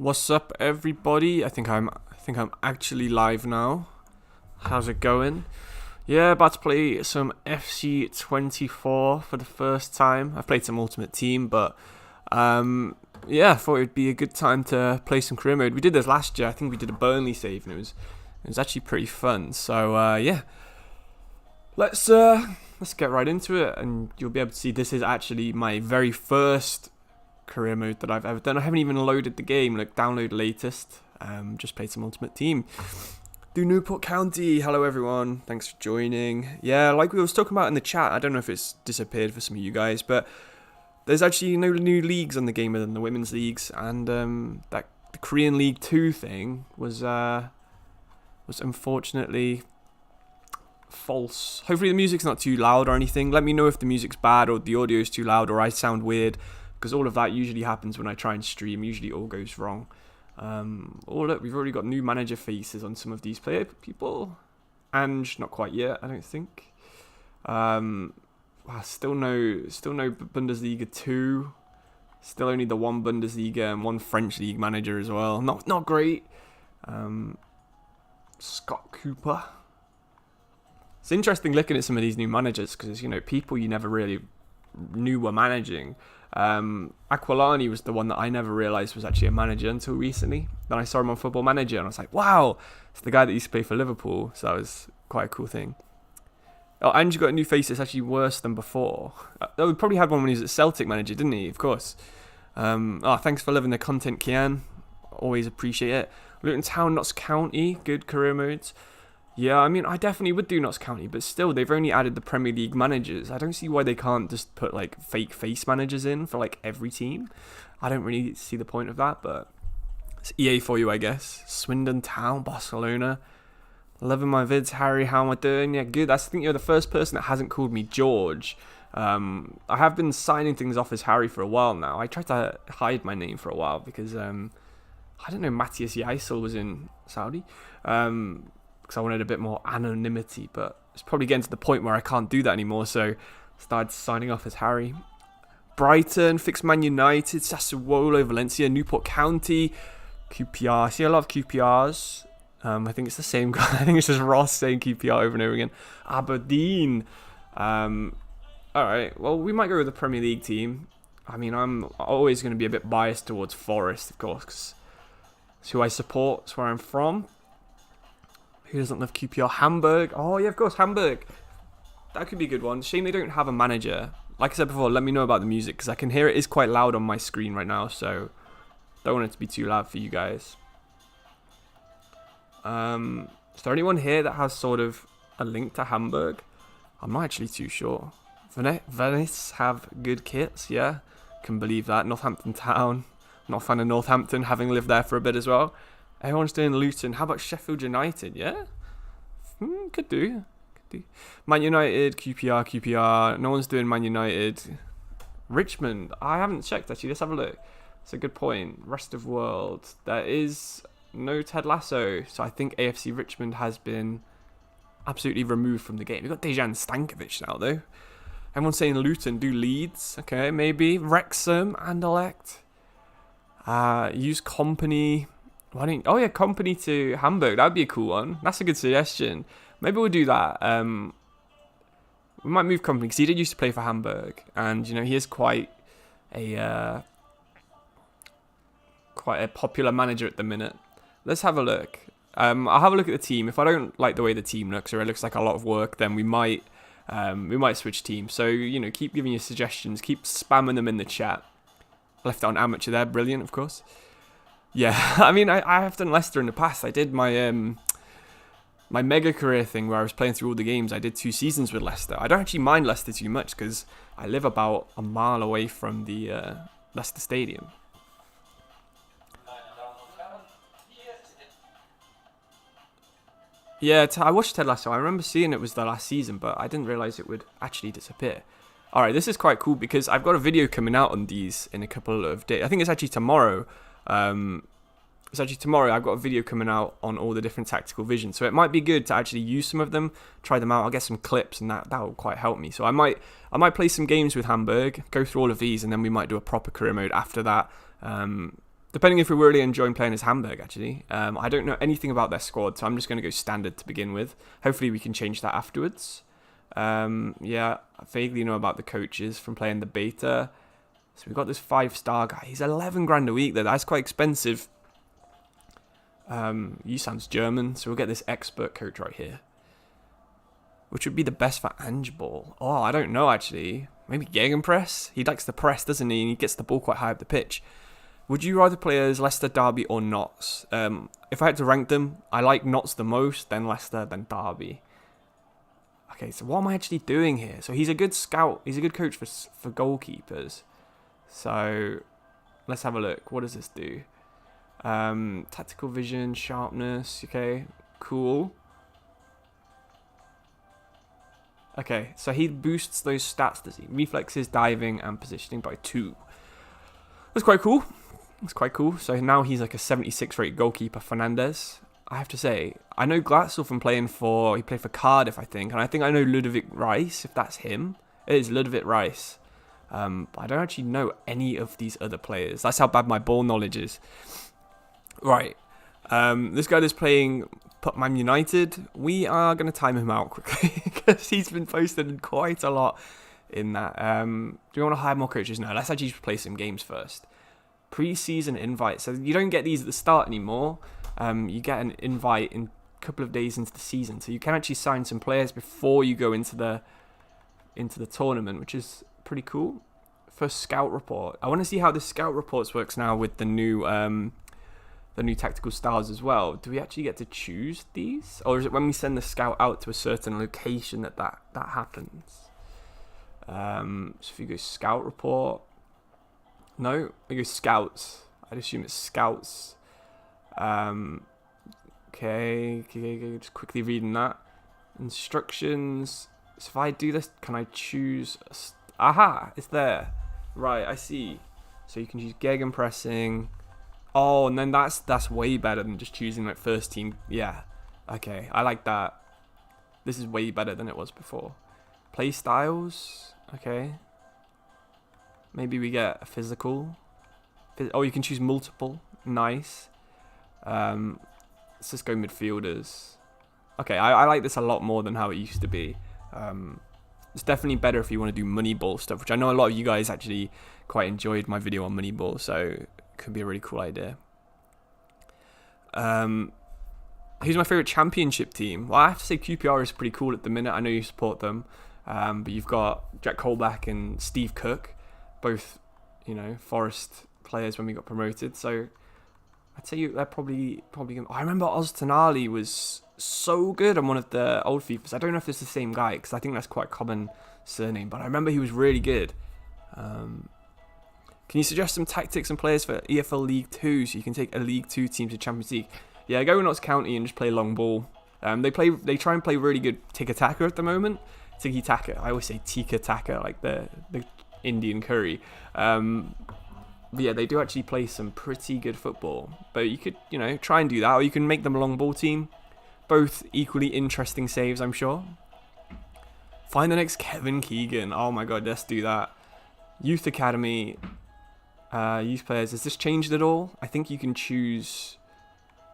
What's up, everybody? I think I'm actually live now. How's it going? Yeah, about to play some FC24 for the first time. I've played some Ultimate Team, but yeah, I thought it'd be a good time to play some career mode. We did this last year. I think we did a Burnley save, and it was actually pretty fun. So yeah, let's get right into it, and you'll be able to see this is actually my very first career mode that I've ever done. I haven't even loaded the game, like download latest. Just played some Ultimate Team. Do Newport County. Hello everyone, thanks for joining. Yeah, like we was talking about in the chat, I don't know if it's disappeared for some of you guys, but there's actually no new leagues on the game other than the women's leagues, and the Korean League 2 thing was unfortunately false. Hopefully the music's not too loud or anything. Let me know if the music's bad or the audio's too loud or I sound weird, because all of that usually happens when I try and stream. Usually all goes wrong. Oh look, we've already got new manager faces on some of these people. Ange, not quite yet, I don't think. Wow, still no Bundesliga 2. Still only the one Bundesliga and one French league manager as well. Not great. Scott Cooper. It's interesting looking at some of these new managers because, you know, people you never really knew were managing. Aquilani was the one that I never realised was actually a manager until recently. Then I saw him on Football Manager and I was like, wow, it's the guy that used to play for Liverpool. So that was quite a cool thing. Oh, and you got a new face that's actually worse than before. Oh, we probably had one when he was at Celtic manager, didn't he? Of course. Thanks for loving the content, Kian. Always appreciate it. Luton Town, Notts County, good career modes. Yeah, I mean, I definitely would do Notts County, but still, they've only added the Premier League managers. I don't see why they can't just put, like, fake face managers in for, like, every team. I don't really see the point of that, but it's EA for you, I guess. Swindon Town, Barcelona. Loving my vids, Harry, how am I doing? Yeah, good. I think you're the first person that hasn't called me George. I have been signing things off as Harry for a while now. I tried to hide my name for a while because, I don't know, Matthias Yaisel was in Saudi. Because I wanted a bit more anonymity, but it's probably getting to the point where I can't do that anymore, so started signing off as Harry. Brighton, fixed Man United, Sassuolo, Valencia, Newport County, QPR. I see a lot of QPRs. I think it's the same guy. I think it's just Ross saying QPR over and over again. Aberdeen. Alright, well, we might go with the Premier League team. I mean, I'm always going to be a bit biased towards Forest, of course, because it's who I support, it's where I'm from. Who doesn't love QPR? Hamburg. Oh, yeah, of course, Hamburg. That could be a good one. Shame they don't have a manager. Like I said before, let me know about the music, because I can hear it is quite loud on my screen right now, so don't want it to be too loud for you guys. Is there anyone here that has sort of a link to Hamburg? I'm not actually too sure. Venice have good kits, yeah. Can believe that. Northampton Town. Not a fan of Northampton, having lived there for a bit as well. Everyone's doing Luton. How about Sheffield United? Yeah? Could do. Man United, QPR. No one's doing Man United. Richmond. I haven't checked, actually. Let's have a look. That's a good point. Rest of world. There is no Ted Lasso. So I think AFC Richmond has been absolutely removed from the game. We've got Dejan Stankovic now, though. Everyone's saying Luton. Do Leeds. Okay, maybe. Wrexham. Anderlecht. Use Company. Why don't you, oh yeah, Company to Hamburg. That would be a cool one. That's a good suggestion. Maybe we'll do that. We might move Company because he did used to play for Hamburg, and you know he is quite a popular manager at the minute. Let's have a look. I'll have a look at the team. If I don't like the way the team looks or it looks like a lot of work, then we might switch teams. So you know, keep giving your suggestions. Keep spamming them in the chat. Left it on amateur there. Brilliant, of course. Yeah, I mean, I have done Leicester in the past. I did my my mega career thing where I was playing through all the games. I did 2 seasons with Leicester. I don't actually mind Leicester too much because I live about a mile away from the Leicester Stadium. Yeah, I watched Ted Lasso. I remember seeing it was the last season, but I didn't realise it would actually disappear. Alright, this is quite cool because I've got a video coming out on these in a couple of days. I think it's actually tomorrow. I've got a video coming out on all the different tactical visions, so it might be good to actually use some of them, try them out. I'll get some clips, and that will quite help me. So I might play some games with Hamburg, go through all of these, and then we might do a proper career mode after that. Depending if we're really enjoying playing as Hamburg, actually. I don't know anything about their squad, so I'm just going to go standard to begin with. Hopefully we can change that afterwards. Yeah, I vaguely know about the coaches from playing the beta. So we've got this 5-star guy. He's 11 grand a week, though. That's quite expensive. Yusam's German, so we'll get this expert coach right here. Which would be the best for Ange Ball? Oh, I don't know, actually. Maybe Gegenpress? He likes to press, doesn't he? And he gets the ball quite high up the pitch. Would you rather play as Leicester, Derby, or Notts? If I had to rank them, I like Notts the most, then Leicester, then Derby. Okay, so what am I actually doing here? So he's a good scout. He's a good coach for goalkeepers. So let's have a look. What does this do? Tactical vision, sharpness. Okay, cool. Okay, so he boosts those stats, does he? Reflexes, diving, and positioning by 2. That's quite cool. That's quite cool. So now he's like a 76 rate goalkeeper, Fernandez. I have to say, I know Glatzel from he played for Cardiff, I think. And I think I know Ludovic Rice, if that's him. It is Ludovic Rice. But I don't actually know any of these other players. That's how bad my ball knowledge is. Right. This guy that's playing Man United, we are going to time him out quickly because he's been posted quite a lot in that. Do we want to hire more coaches? No, let's actually play some games first. Pre-season invite. So you don't get these at the start anymore. You get an invite in a couple of days into the season. So you can actually sign some players before you go into the tournament, which is pretty cool. First scout report. I want to see how the scout reports works now with the new tactical styles as well. Do we actually get to choose these? Or is it when we send the scout out to a certain location that happens? So if you go scout report. No, we go scouts. I'd assume it's scouts. Okay, just quickly reading that. Instructions. So if I do this, can I choose? Aha, it's there. Right, I see. So you can choose gegenpressing. Oh, and then that's way better than just choosing like first team. Yeah. Okay, I like that. This is way better than it was before. Play styles. Okay. Maybe we get a physical. Oh, you can choose multiple. Nice. Let's just go midfielders. Okay, I like this a lot more than how it used to be. It's definitely better if you want to do Moneyball stuff, which I know a lot of you guys actually quite enjoyed my video on Moneyball, so it could be a really cool idea. Who's my favourite championship team? Well, I have to say QPR is pretty cool at the minute. I know you support them. But you've got Jack Colback and Steve Cook, both, Forest players when we got promoted. So I'd say they're probably gonna... I remember Oz Tonali was so good on one of the old FIFAs. I don't know if it's the same guy, because I think that's quite a common surname, but I remember he was really good. Can you suggest some tactics and players for EFL League 2 so you can take a League 2 team to Champions League? Yeah, go with Notts County and just play long ball. They try and play really good tiki-taka at the moment. Tiki-taka. I always say tiki-taka, like the Indian curry. But yeah, they do actually play some pretty good football. But you could, try and do that, or you can make them a long ball team. Both equally interesting saves, I'm sure. Find the next Kevin Keegan. Oh my god, let's do that. Youth Academy. Youth players. Has this changed at all? I think you can choose...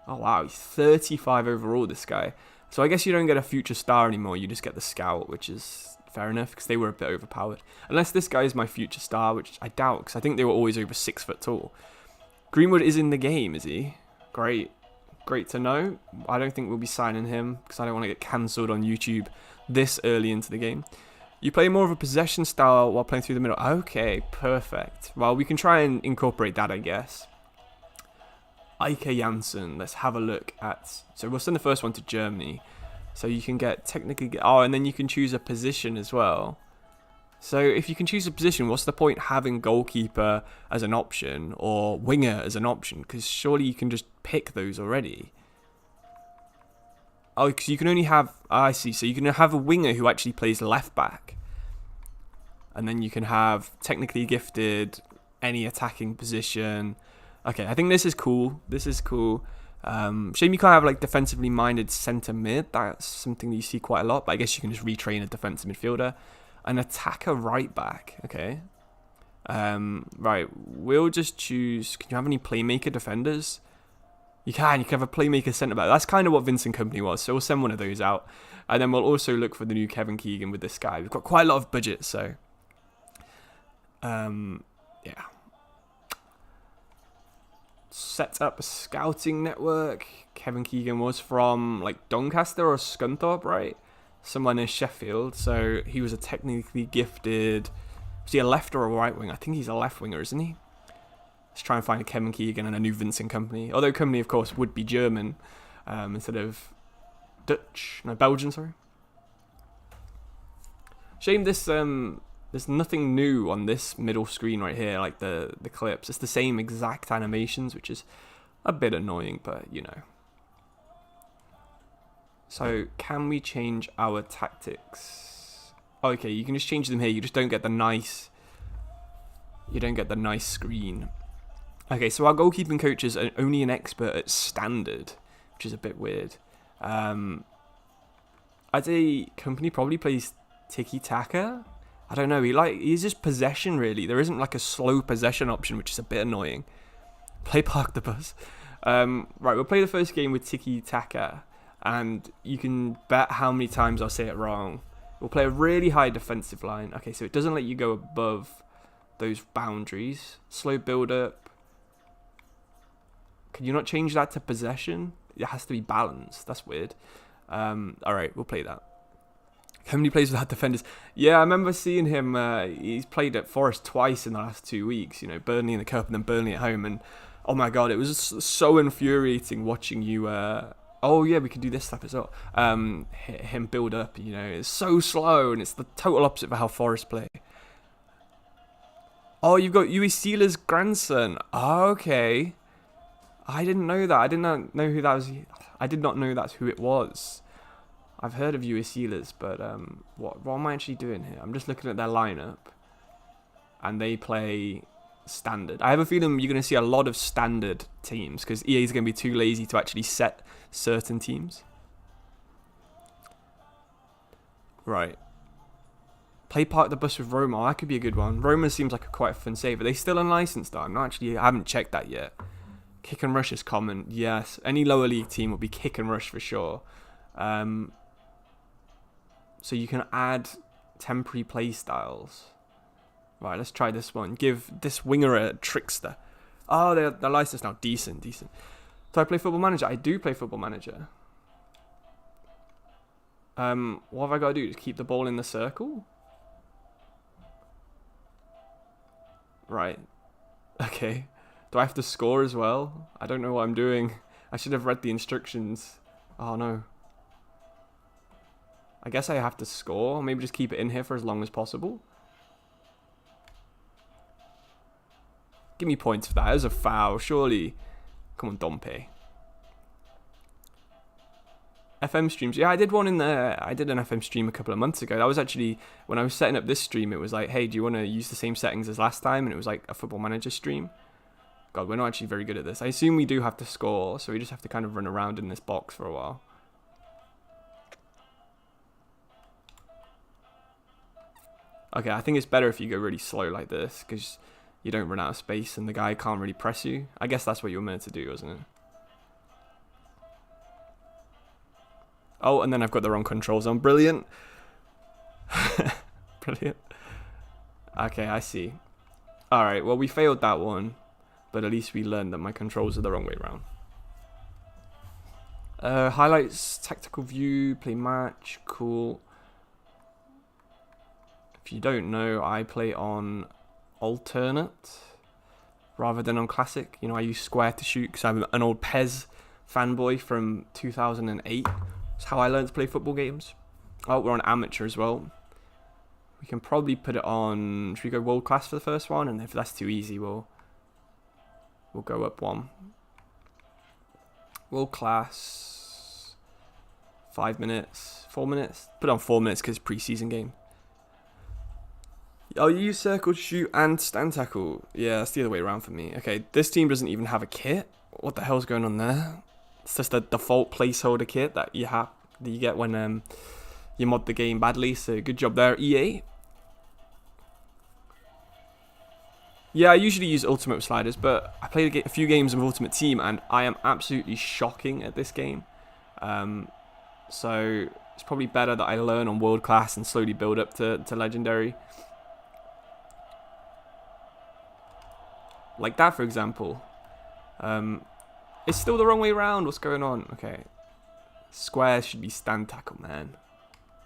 Oh wow, he's 35 overall, this guy. So I guess you don't get a future star anymore, you just get the scout, which is fair enough, because they were a bit overpowered. Unless this guy is my future star, which I doubt, because I think they were always over 6 foot tall. Greenwood is in the game, is he? Great. Great to know. I don't think we'll be signing him, because I don't want to get cancelled on YouTube this early into the game. You play more of a possession style while playing through the middle. Okay, perfect. Well, we can try and incorporate that, I guess. Ike Janssen, let's have a look at... So we'll send the first one to Germany. So you can oh, and then you can choose a position as well. So if you can choose a position, what's the point having goalkeeper as an option or winger as an option? Because surely you can just pick those already. Oh, because you can only have... I see. So you can have a winger who actually plays left back. And then you can have technically gifted, any attacking position... Okay, I think this is cool. This is cool. Shame you can't have like defensively minded centre mid. That's something that you see quite a lot. But I guess you can just retrain a defensive midfielder. An attacker right back. Okay. Right, we'll just choose. Can you have any playmaker defenders? You can have a playmaker centre back. That's kind of what Vincent Company was. So we'll send one of those out, and then we'll also look for the new Kevin Keegan with this guy. We've got quite a lot of budget, so yeah. Set up a scouting network. Kevin Keegan was from like Doncaster or Scunthorpe, right? Somewhere near Sheffield. So he was a technically gifted. Was he a left or a right wing? I think he's a left winger, isn't he? Let's try and find a Kevin Keegan and a new Vincent Company. Although Company, of course, would be German instead of Dutch. No, Belgian, sorry. Shame this there's nothing new on this middle screen right here, like the clips. It's the same exact animations, which is a bit annoying, but you know. So can we change our tactics? Okay, you can just change them here. You just don't get the nice. You don't get the nice screen. Okay, so our goalkeeping coach is only an expert at standard, which is a bit weird. I'd say Company probably plays tiki-taka. I don't know. He's just possession really. There isn't like a slow possession option, which is a bit annoying. Play Park the Bus. Right, we'll play the first game with tiki-taka, and you can bet how many times I'll say it wrong. We'll play a really high defensive line. Okay, so it doesn't let you go above those boundaries. Slow build up. Can you not change that to possession? It has to be balanced. That's weird. Alright, we'll play that. How many plays without defenders? Yeah, I remember seeing him. He's played at Forest twice in the last 2 weeks. You know, Burnley in the Cup and then Burnley at home. And oh my god, it was just so infuriating watching you. Oh yeah, we can do this stuff as well. Him build up. You know, it's so slow, and it's the total opposite of how Forest play. Oh, you've got Uwe Seeler's grandson. Oh, okay. I didn't know that. I did not know who that was. I did not know that's who it was. I've heard of Uwe Seelers, but what am I actually doing here? I'm just looking at their lineup, and they play standard. I have a feeling you're going to see a lot of standard teams because EA is going to be too lazy to actually set certain teams. Right. Play Park the Bus with Roma. That could be a good one. Roma seems like quite a fun save. Are they still unlicensed though? I haven't checked that yet. Kick and rush is common. Yes. Any lower league team will be kick and rush for sure. So you can add temporary play styles. Right, let's try this one. Give this winger a trickster. Oh, they're licensed now. Decent. Do I play Football Manager? I do play Football Manager. What have I got to do? Just keep the ball in the circle? Right. Okay. Do I have to score as well? I don't know what I'm doing. I should have read the instructions. Oh no. I guess I have to score. Maybe just keep it in here for as long as possible. Give me points for that. That was a foul, surely. Come on, Dompe. FM streams. Yeah, I did one in there. I did an FM stream a couple of months ago. That was actually, when I was setting up this stream, it was like, hey, do you want to use the same settings as last time? And it was like a Football Manager stream. God, we're not actually very good at this. I assume we do have to score, so we just have to kind of run around in this box for a while. Okay, I think it's better if you go really slow like this, because you don't run out of space and the guy can't really press you. I guess that's what you were meant to do, wasn't it? Oh, and then I've got the wrong controls on. Brilliant. Brilliant. Okay, I see. Alright, well, we failed that one, but at least we learned that my controls are the wrong way around. Highlights, tactical view, play match, cool. If you don't know, I play on alternate rather than on classic. You know, I use square to shoot because I'm an old PES fanboy from 2008. That's how I learned to play football games. Oh, we're on amateur as well. We can probably put it on. Should we go world class for the first one? And if that's too easy, we'll go up one. World class. 5 minutes, 4 minutes. Put on 4 minutes because it's pre-season game. Oh, you use circle, shoot, and stand tackle. Yeah, that's the other way around for me. Okay, this team doesn't even have a kit. What the hell's going on there? It's just a default placeholder kit that you get when you mod the game badly. So good job there, EA. Yeah, I usually use Ultimate sliders, but I played a few games of Ultimate Team, and I am absolutely shocking at this game. So it's probably better that I learn on World Class and slowly build up to Legendary. Like that, for example. It's still the wrong way around. What's going on? Okay. Square should be stand tackle, man.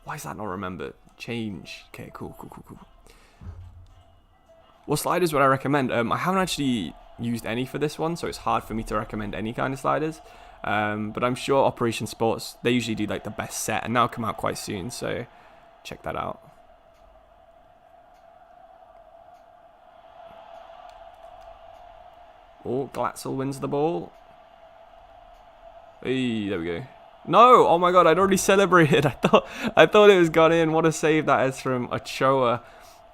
Why is that not remembered? Change. Okay, cool. What sliders would I recommend? I haven't actually used any for this one, so it's hard for me to recommend any kind of sliders. But I'm sure Operation Sports, they usually do like the best set, and that'll come out quite soon, so check that out. Oh, Glatzel wins the ball. Hey, there we go. No! Oh my god, I'd already celebrated. I thought it was gone in. What a save that is from Ochoa.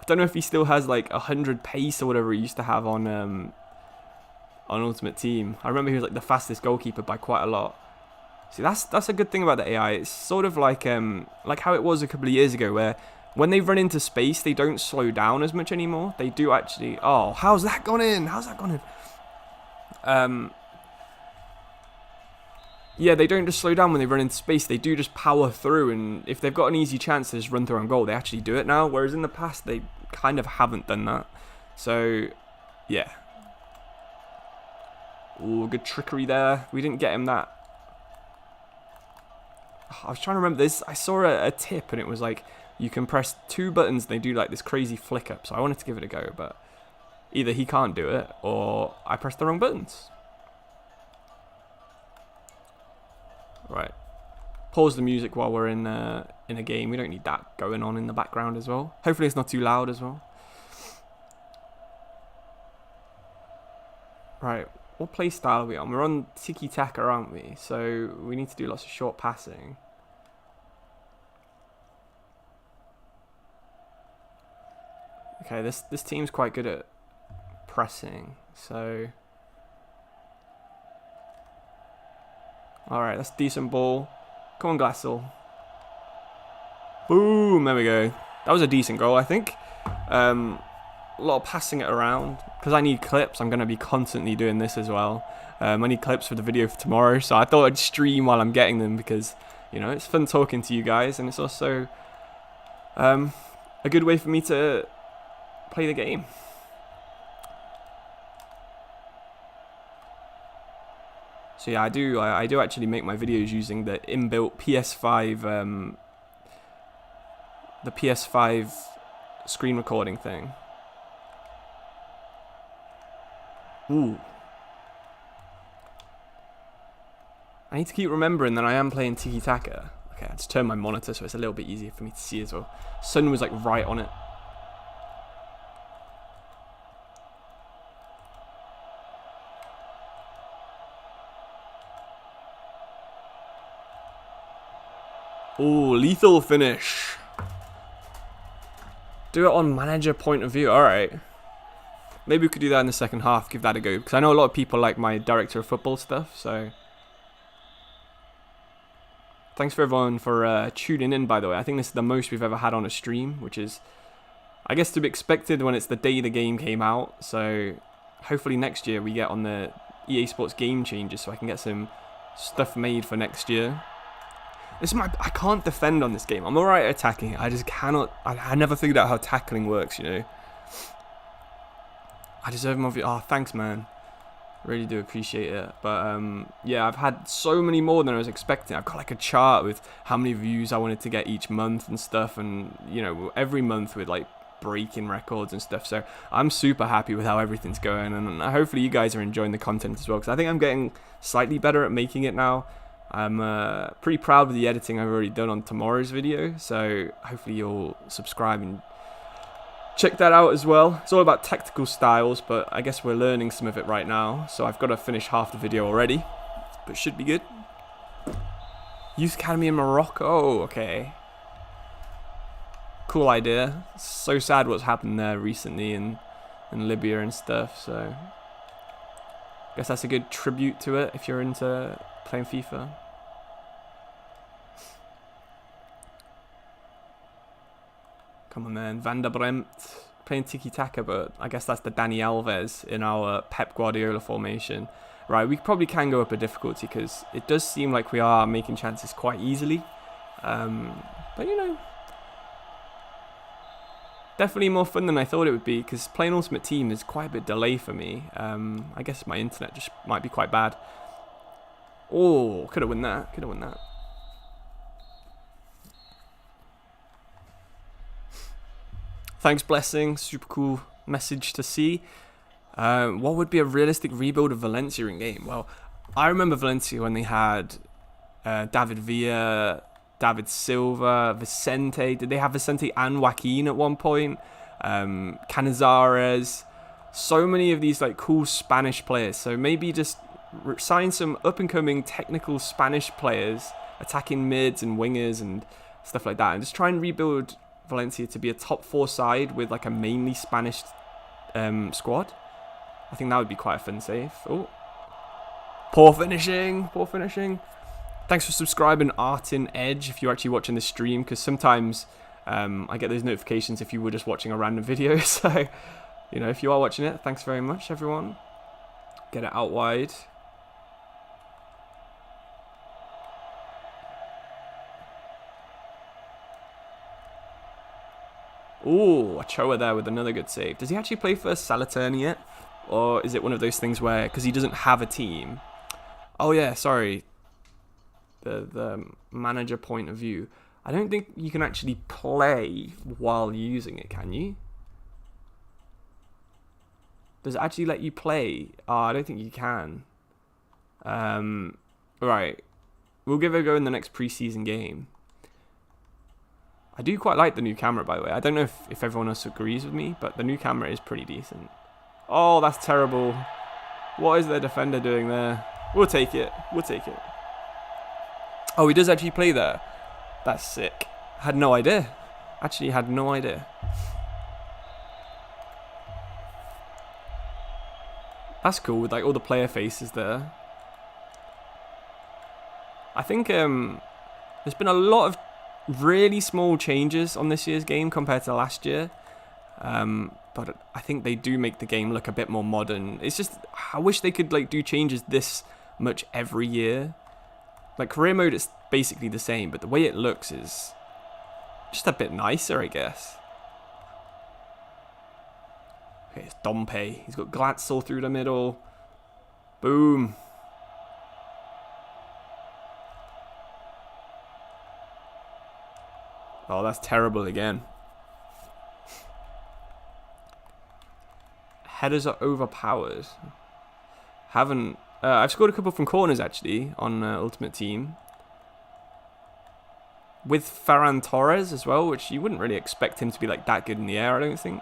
I don't know if he still has like 100 pace or whatever he used to have on Ultimate Team. I remember he was like the fastest goalkeeper by quite a lot. See, that's a good thing about the AI. It's sort of like how it was a couple of years ago, where when they run into space, they don't slow down as much anymore. They do actually. Oh, how's that gone in? How's that gone in? Yeah, they don't just slow down when they run into space. They do just power through, and if they've got an easy chance to just run through on goal, they actually do it now. Whereas in the past, they kind of haven't done that. So, yeah. Ooh, good trickery there. We didn't get him that. I was trying to remember this. I saw a tip, and it was like, you can press 2 buttons, and they do like this crazy flick up. So I wanted to give it a go, but either he can't do it, or I pressed the wrong buttons. Right. Pause the music while we're in a game. We don't need that going on in the background as well. Hopefully it's not too loud as well. Right. What play style are we on? We're on tiki-taka, aren't we? So we need to do lots of short passing. Okay, this team's quite good at pressing. So... Alright, that's a decent ball. Come on, Glatzel. Boom! There we go. That was a decent goal, I think. A lot of passing it around. Because I need clips, I'm going to be constantly doing this as well. I need clips for the video for tomorrow. So I thought I'd stream while I'm getting them. Because, you know, it's fun talking to you guys. And it's also a good way for me to play the game. So yeah, I do actually make my videos using the inbuilt PS5, the PS5 screen recording thing. Ooh. I need to keep remembering that I am playing tiki-taka. Okay, I just turned my monitor so it's a little bit easier for me to see as well. Sun was like right on it. Oh, lethal finish. Do it on manager point of view. Alright. Maybe we could do that in the second half. Give that a go. Because I know a lot of people like my director of football stuff. So, thanks for everyone for tuning in, by the way. I think this is the most we've ever had on a stream. Which is, I guess, to be expected when it's the day the game came out. So, hopefully next year we get on the EA Sports Game Changers. So I can get some stuff made for next year. I can't defend on this game. I'm alright at attacking. I just cannot. I never figured out how tackling works, you know. I deserve more. Oh, thanks, man. Really do appreciate it. But yeah, I've had so many more than I was expecting. I've got like a chart with how many views I wanted to get each month and stuff, and you know, every month with like breaking records and stuff. So I'm super happy with how everything's going, and hopefully you guys are enjoying the content as well. Because I think I'm getting slightly better at making it now. I'm pretty proud of the editing I've already done on tomorrow's video, so hopefully you'll subscribe and check that out as well. It's all about tactical styles, but I guess we're learning some of it right now, so I've got to finish half the video already, but it should be good. Youth Academy in Morocco, okay. Cool idea. So sad what's happened there recently in Libya and stuff, so I guess that's a good tribute to it if you're into playing FIFA. Come on, man. Van der Bremt playing tiki-taka, but I guess that's the Dani Alves in our Pep Guardiola formation. Right, we probably can go up a difficulty because it does seem like we are making chances quite easily. But, you know, definitely more fun than I thought it would be because playing Ultimate Team is quite a bit delay for me. I guess my internet just might be quite bad. Oh, could have won that. Could have won that. Thanks, Blessing. Super cool message to see. What would be a realistic rebuild of Valencia in game? Well, I remember Valencia when they had David Villa, David Silva, Vicente. Did they have Vicente and Joaquin at one point? Canizares. So many of these like cool Spanish players. So maybe just sign some up-and-coming technical Spanish players, attacking mids and wingers and stuff like that, and just try and rebuild Valencia to be a top 4 side with like a mainly Spanish squad. I think that would be quite a fun save. Oh, poor finishing, poor finishing. Thanks for subscribing, Artin Edge, if you're actually watching the stream, because sometimes I get those notifications if you were just watching a random video. So, you know, if you are watching it, thanks very much, everyone. Get it out wide. Ooh, Ochoa there with another good save. Does he actually play for Salernitana yet? Or is it one of those things where, because he doesn't have a team... Oh yeah, sorry. The manager point of view. I don't think you can actually play while using it, can you? Does it actually let you play? Oh, I don't think you can. Right. We'll give it a go in the next preseason game. I do quite like the new camera, by the way. I don't know if everyone else agrees with me, but the new camera is pretty decent. Oh, that's terrible. What is their defender doing there? We'll take it. We'll take it. Oh, he does actually play there. That's sick. Had no idea. Actually had no idea. That's cool with like all the player faces there. I think there's been a lot of really small changes on this year's game compared to last year. But I think they do make the game look a bit more modern. It's just, I wish they could like do changes this much every year. Like career mode is basically the same, but the way it looks is just a bit nicer, I guess. Okay, it's Dompe. He's got Glatzel through the middle. Boom. Oh, that's terrible again. Headers are overpowered. I've scored a couple from corners actually on Ultimate Team. With Ferran Torres as well, which you wouldn't really expect him to be like that good in the air, I don't think.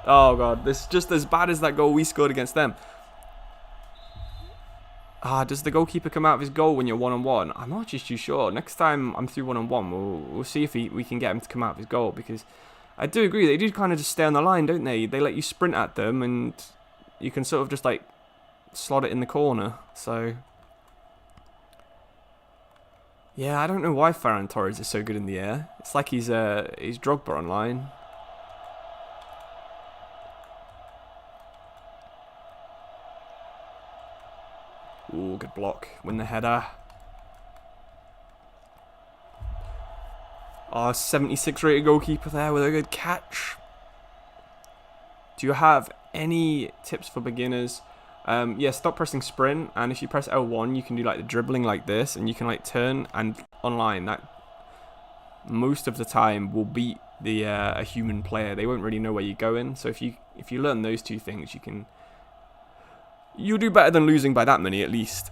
Oh god, this is just as bad as that goal we scored against them. Does the goalkeeper come out of his goal when you're one-on-one? I'm not just too sure. Next time I'm through one-on-one, we'll see if we can get him to come out of his goal, because I do agree, they do kind of just stay on the line, don't they? They let you sprint at them, and you can sort of just, like, slot it in the corner. So, yeah, I don't know why Ferran Torres is so good in the air. It's like he's Drogba online. Ooh, good block. Win the header. 76 rated goalkeeper there with a good catch. Do you have any tips for beginners? Yeah, stop pressing sprint, and if you press L1 you can do like the dribbling like this, and you can like turn, and online that most of the time will beat the a human player. They won't really know where you're going, so if you learn those two things, you'll do better than losing by that many at least.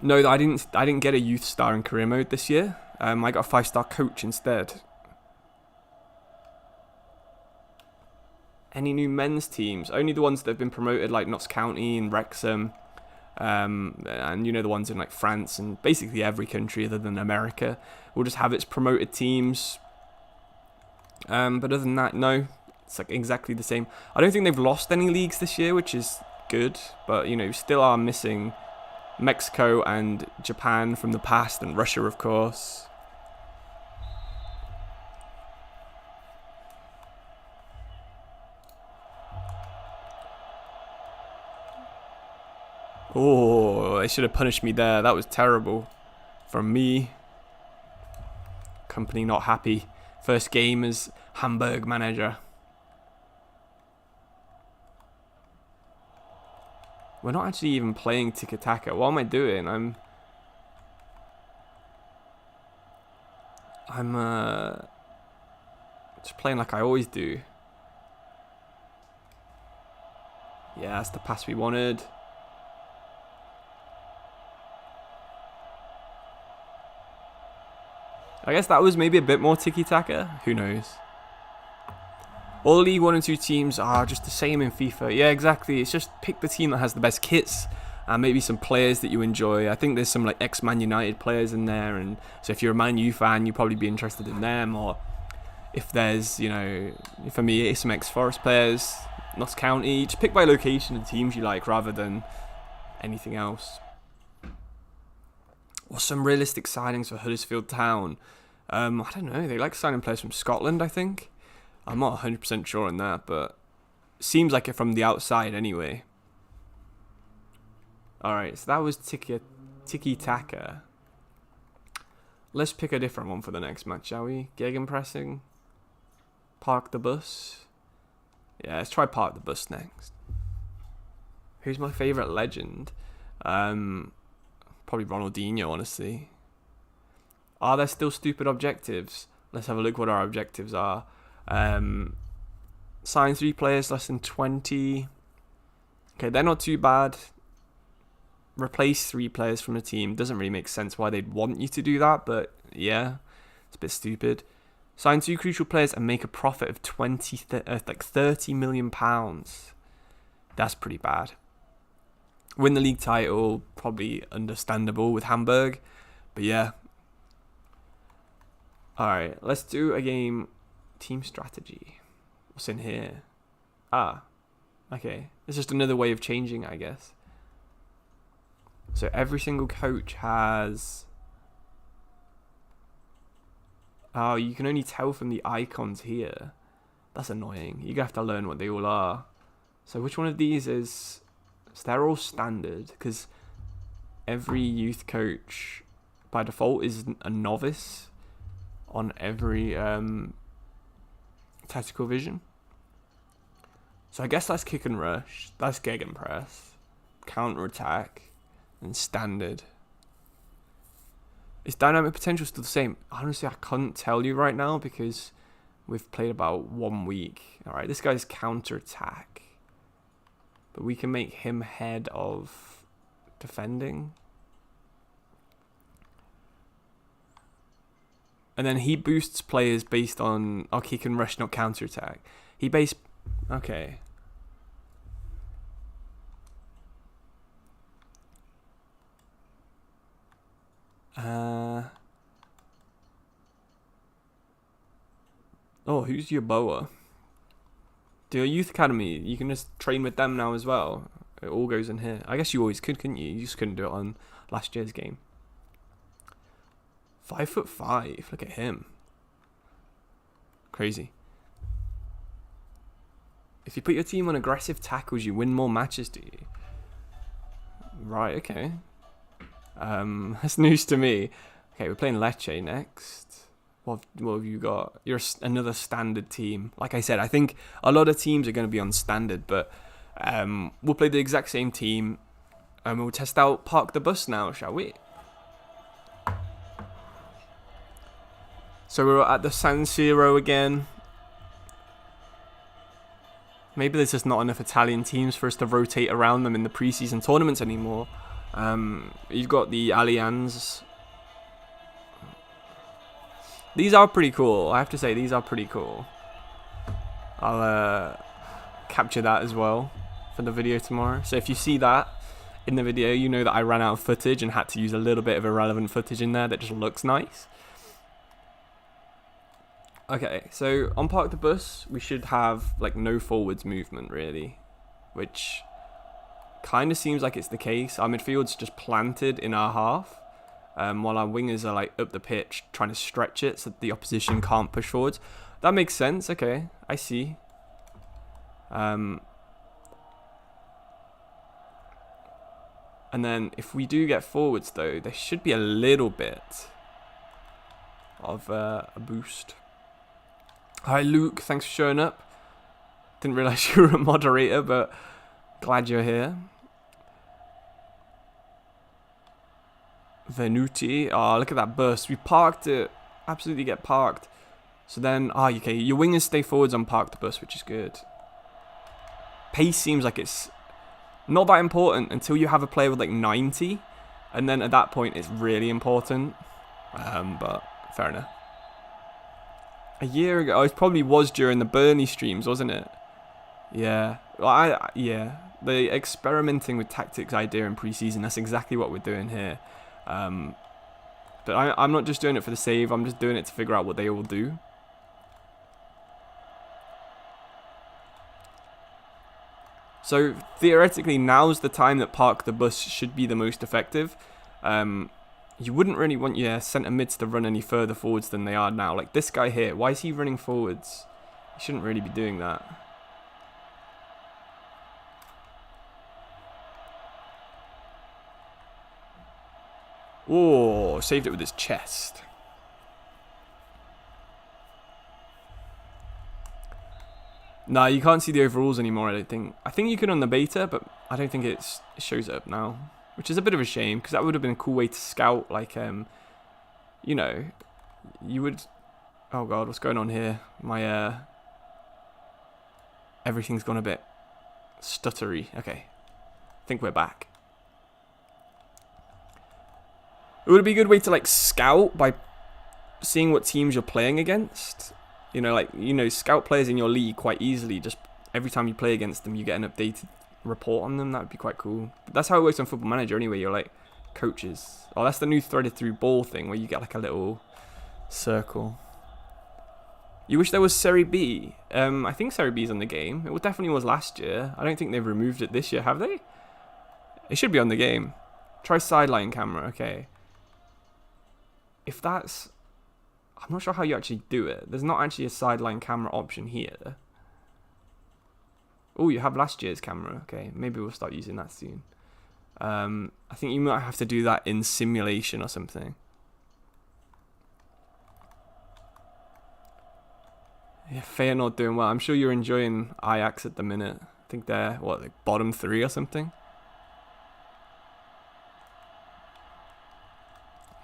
No, I didn't get a youth star in career mode this year. I got a 5-star coach instead. Any new men's teams? Only the ones that have been promoted, like Notts County and Wrexham, and you know, the ones in like France and basically every country other than America will just have its promoted teams. But other than that, no, it's like exactly the same. I don't think they've lost any leagues this year, which is good, but you know, still are missing Mexico and Japan from the past, and Russia, of course. Oh, they should have punished me there. That was terrible from me. Company not happy. First game as Hamburg manager. We're not actually even playing tiki-taka. What am I doing? I'm just playing like I always do. Yeah, that's the pass we wanted. I guess that was maybe a bit more tiki-taka. Who knows? All League 1 and 2 teams are just the same in FIFA. Yeah, exactly. It's just pick the team that has the best kits and maybe some players that you enjoy. I think there's some like ex-Man United players in there, and so if you're a Man U fan, you'll probably be interested in them. Or if there's, you know, for me, it's some ex-Forest players, Notts County. Just pick by location and teams you like rather than anything else. Or some realistic signings for Huddersfield Town. I don't know. They like signing players from Scotland, I think. I'm not 100% sure on that, but seems like it from the outside anyway. Alright, so that was tiki-taka. Let's pick a different one for the next match, shall we? Gegenpressing. Park the bus. Yeah, let's try park the bus next. Who's my favourite legend? Probably Ronaldinho, honestly. Are there still stupid objectives? Let's have a look what our objectives are. Sign 3 players less than 20. Okay, they're not too bad. Replace 3 players from a team. Doesn't really make sense why they'd want you to do that, but yeah, it's a bit stupid. Sign 2 crucial players and make a profit of 30 million pounds. That's pretty bad. Win the league title, probably understandable with Hamburg, but yeah. Alright, let's do a game. Team strategy. What's in here? Ah, okay. It's just another way of changing, I guess. So every single coach has... Oh, you can only tell from the icons here. That's annoying. You're going to have to learn what they all are. So which one of these is... So they're all standard, because every youth coach by default is a novice on every tactical vision. So I guess that's kick and rush, that's gegenpress, counter attack, and standard. Is dynamic potential still the same? Honestly, I couldn't tell you right now because we've played about 1 week. Alright, this guy's counter attack, but we can make him head of defending. And then he boosts players based on... Oh, kick and rush, not counter attack. He based... Okay. Oh, who's your boa? Do a youth academy. You can just train with them now as well. It all goes in here. I guess you always could, couldn't you? You just couldn't do it on last year's game. 5'5". Look at him. Crazy. If you put your team on aggressive tackles, you win more matches, do you? Right, okay. That's news to me. Okay, we're playing Lecce next. What have you got? You're another standard team. Like I said, I think a lot of teams are going to be on standard, but we'll play the exact same team, and we'll test out Park the Bus now, shall we? So we're at the San Siro again. Maybe there's just not enough Italian teams for us to rotate around them in the preseason tournaments anymore. You've got the Allianz. These are pretty cool. I have to say, these are pretty cool. I'll capture that as well for the video tomorrow. So if you see that in the video, you know that I ran out of footage and had to use a little bit of irrelevant footage in there that just looks nice. Okay, so on Park the Bus, we should have like no forwards movement really, which kind of seems like it's the case. Our midfield's just planted in our half, while our wingers are like up the pitch trying to stretch it so that the opposition can't push forwards. That makes sense. Okay, I see. And then if we do get forwards, though, there should be a little bit of a boost. Hi, Luke. Thanks for showing up. Didn't realise you were a moderator, but glad you're here. Venuti. Oh, look at that burst. We parked it. Absolutely get parked. So then, okay, your wingers stay forwards on parked burst, which is good. Pace seems like it's not that important until you have a player with like 90. And then at that point, it's really important. But fair enough. A year ago, it probably was during the Burnley streams, wasn't it? Yeah. Well, the experimenting with tactics idea in pre-season, that's exactly what we're doing here. But I'm not just doing it for the save, I'm just doing it to figure out what they all do. So theoretically, now's the time that park the bus should be the most effective. You wouldn't really want your centre mids to run any further forwards than they are now. Like this guy here, why is he running forwards? He shouldn't really be doing that. Oh, saved it with his chest. Nah, you can't see the overalls anymore, I don't think. I think you could on the beta, but I don't think it shows up now. Which is a bit of a shame, because that would have been a cool way to scout, like, you know, you would... Oh god, what's going on here? My, everything's gone a bit stuttery. Okay, I think we're back. It would be a good way to, like, scout by seeing what teams you're playing against. You know, like, scout players in your league quite easily. Just every time you play against them, you get an updated report on them. That would be quite cool. But that's how it works on Football Manager anyway. You're like coaches. Oh, that's the new threaded through ball thing where you get like a little circle. You wish there was Serie B. I think Serie B is on the game. It definitely was last year. I don't think they've removed it this year, have they? It should be on the game. Try sideline camera. Okay. If that's... I'm not sure how you actually do it. There's not actually a sideline camera option here. Oh, you have last year's camera. Okay, maybe we'll start using that soon. I think you might have to do that in simulation or something. Yeah, Feyenoord doing well. I'm sure you're enjoying Ajax at the minute. I think they're, what, like bottom 3 or something?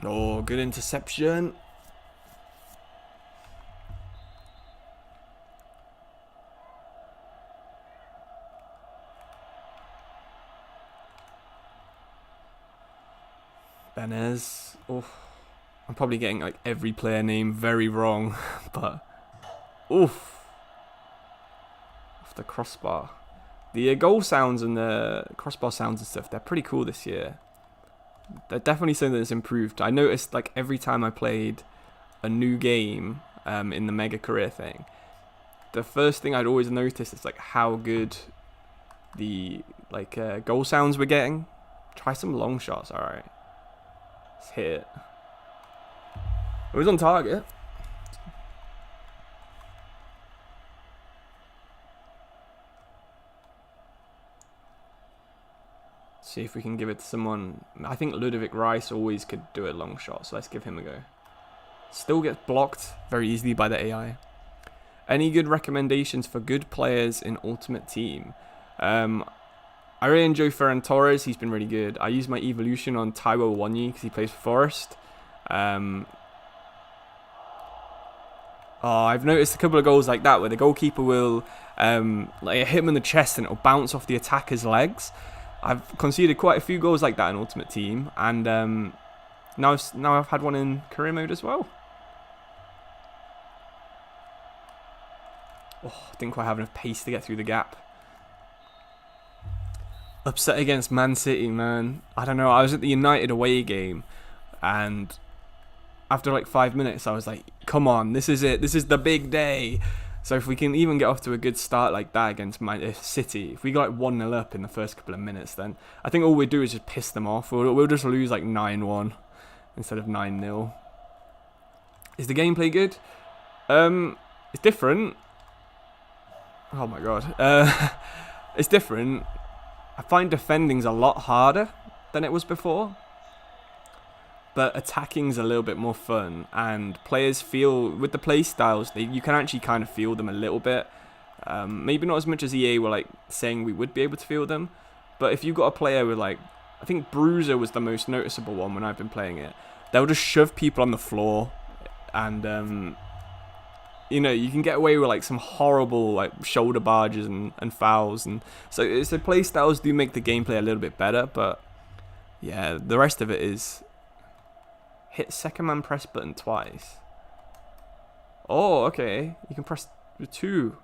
Oh, good interception. Benez. Oh, I'm probably getting like every player name very wrong, but oof. Off the crossbar. The goal sounds and the crossbar sounds and stuff, they're pretty cool this year. They're definitely something that's improved. I noticed like every time I played a new game in the mega career thing, the first thing I'd always notice is like how good the like goal sounds we're getting. Try some long shots, alright. Let's hit it. It was on target. See if we can give it to someone. I think Ludovic Rice always could do a long shot, so let's give him a go. Still gets blocked very easily by the AI. Any good recommendations for good players in Ultimate Team? I really enjoy Ferran Torres. He's been really good. I use my evolution on Taiwo Wanyi because he plays for Forest. I've noticed a couple of goals like that where the goalkeeper will like hit him in the chest and it'll bounce off the attacker's legs. I've conceded quite a few goals like that in Ultimate Team, and now I've had one in Career Mode as well. Oh, didn't quite have enough pace to get through the gap. Upset against Man City, man. I don't know. I was at the United away game, and after like 5 minutes, I was like, "Come on, this is it. This is the big day." So if we can even get off to a good start like that against Man City, if we got like 1-0 up in the first couple of minutes, then I think all we do is just piss them off. We'll just lose like 9-1 instead of 9-0. Is the gameplay good? It's different. Oh my god. It's different. I find defending's a lot harder. than it was before. But attacking's a little bit more fun, and players feel, with the play styles, you can actually kind of feel them a little bit. Maybe not as much as EA were like saying we would be able to feel them, but if you've got a player with like, I think Bruiser was the most noticeable one when I've been playing it. They'll just shove people on the floor, and you know, you can get away with like some horrible like shoulder barges and fouls, and so it's the play styles do make the gameplay a little bit better, but yeah, the rest of it is hit second man press button twice. Oh, okay. You can press 2.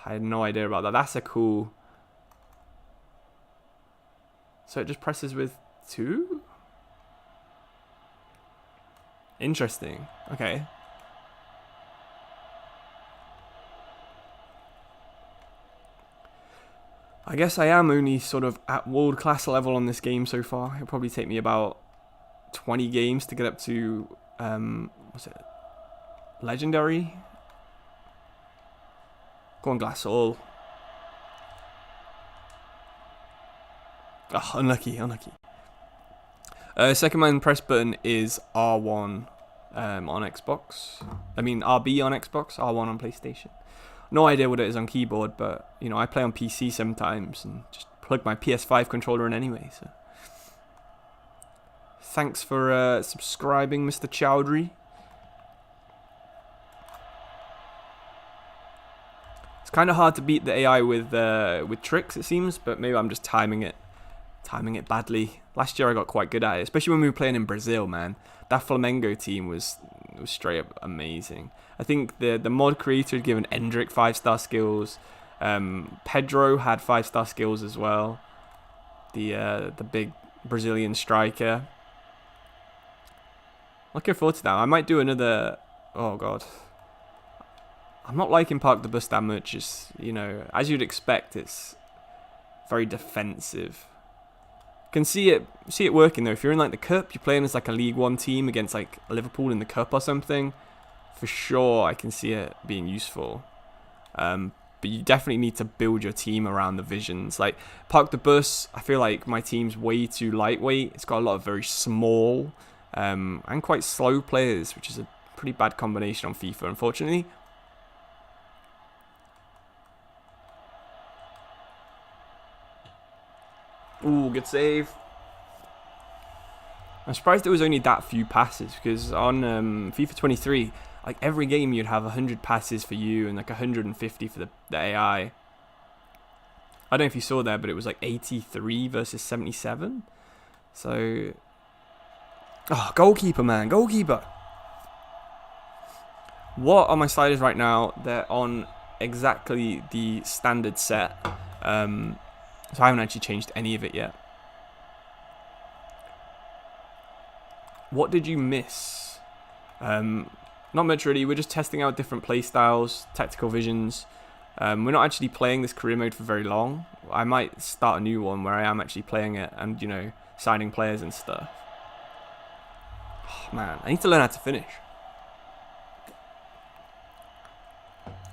I had no idea about that. That's a cool. So it just presses with 2? Interesting. Okay. I guess I am only sort of at world class level on this game so far. It'll probably take me about 20 games to get up to what's it, legendary. Go on, Glassall. Oh, unlucky. Second man press button is R1 on Xbox. I mean RB on Xbox, R1 on PlayStation. No idea what it is on keyboard, but you know, I play on PC sometimes and just plug my PS5 controller in anyway, so. Thanks for subscribing, Mr. Chowdhury. It's kind of hard to beat the AI with tricks, it seems, but maybe I'm just timing it badly. Last year I got quite good at it, especially when we were playing in Brazil, man. That Flamengo team was straight up amazing. I think the mod creator had given Endrick 5-star skills. Pedro had 5-star skills as well. The big Brazilian striker. Looking forward to that. I might do another. Oh god, I'm not liking Park the Bus that much. It's, you know, as you'd expect, it's very defensive. Can see it working though. If you're in like the cup, you're playing as like a League One team against like Liverpool in the cup or something. For sure, I can see it being useful. But you definitely need to build your team around the visions. Like Park the Bus, I feel like my team's way too lightweight. It's got a lot of very small and quite slow players, which is a pretty bad combination on FIFA, unfortunately. Ooh, good save. I'm surprised there was only that few passes, because on FIFA 23, like every game you'd have 100 passes for you and like 150 for the AI. I don't know if you saw there, but it was like 83 versus 77. So, oh, goalkeeper, man, goalkeeper. What are my sliders right now? They're on exactly the standard set. So I haven't actually changed any of it yet. What did you miss? Not much really. We're just testing out different play styles, tactical visions. We're not actually playing this career mode for very long. I might start a new one where I am actually playing it and, you know, signing players and stuff. Oh, man, I need to learn how to finish.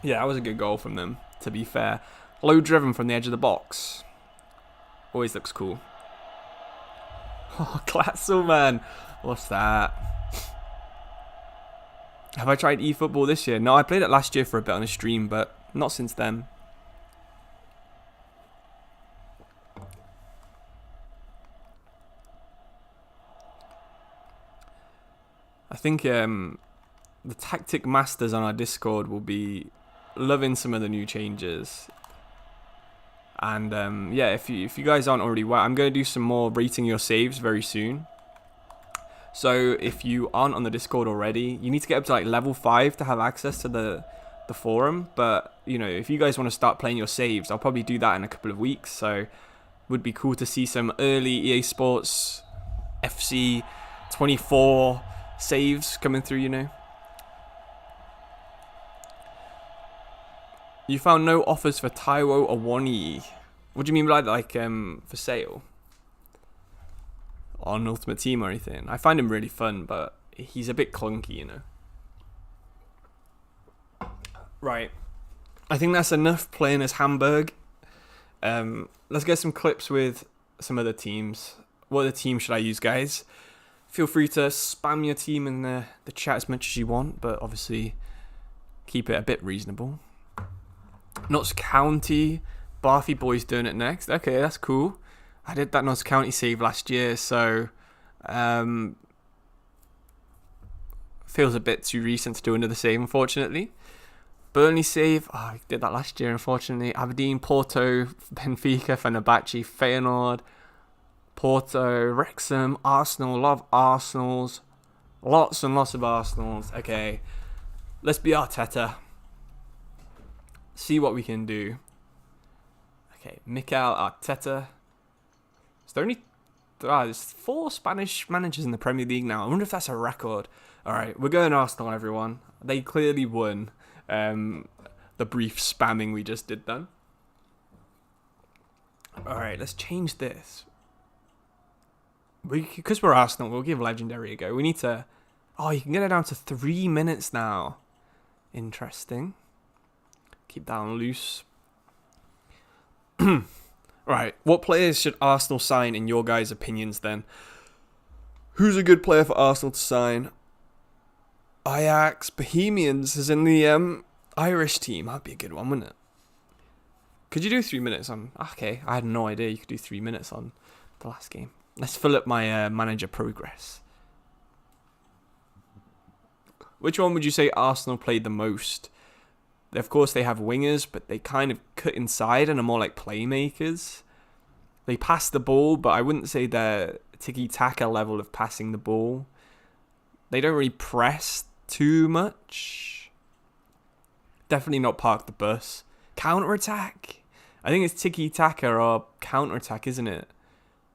Yeah, that was a good goal from them, to be fair. Low driven from the edge of the box. Always looks cool. Oh, Glatzel, man. What's that? Have I tried eFootball this year? No, I played it last year for a bit on a stream, but not since then. I think the Tactic Masters on our Discord will be loving some of the new changes. And yeah, if you guys aren't already aware, I'm going to do some more rating your saves very soon. So if you aren't on the Discord already, you need to get up to like level 5 to have access to the forum. But you know, if you guys want to start playing your saves, I'll probably do that in a couple of weeks. So would be cool to see some early EA Sports FC24 saves coming through, you know. You found no offers for Taiwo Awoniyi. What do you mean by that? Like for sale? On Ultimate Team or anything? I find him really fun, but he's a bit clunky, you know. Right. I think that's enough playing as Hamburg. Let's get some clips with some other teams. what other team should I use, guys? Feel free to spam your team in the chat as much as you want, but obviously keep it a bit reasonable. Notts County, Barthy Boys doing it next. Okay, that's cool. I did that Notts County save last year, so feels a bit too recent to do another save, unfortunately. Burnley save. Oh, I did that last year, unfortunately. Aberdeen, Porto, Benfica, Fenerbahce, Feyenoord, Porto, Wrexham, Arsenal. A lot of Arsenals. Lots and lots of Arsenals. Okay, let's be Arteta. See what we can do. Okay, Mikel Arteta. Is there only... there's 4 Spanish managers in the Premier League now. I wonder if that's a record. Alright, we're going Arsenal, everyone. They clearly won the brief spamming we just did then. Alright, let's change this. Because we're Arsenal, we'll give Legendary a go. We need to... oh, you can get it down to 3 minutes now. Interesting. Keep that on loose. Right, what players should Arsenal sign in your guys' opinions then? Who's a good player for Arsenal to sign? Ajax, Bohemians is in the Irish team. That'd be a good one, wouldn't it? Could you do 3 minutes on... okay, I had no idea you could do 3 minutes on the last game. Let's fill up my manager progress. Which one would you say Arsenal played the most? Of course, they have wingers, but they kind of cut inside and are more like playmakers. They pass the ball, but I wouldn't say they're tiki-taka level of passing the ball. They don't really press too much. Definitely not park the bus. Counter-attack. I think it's tiki-taka or counter-attack, isn't it?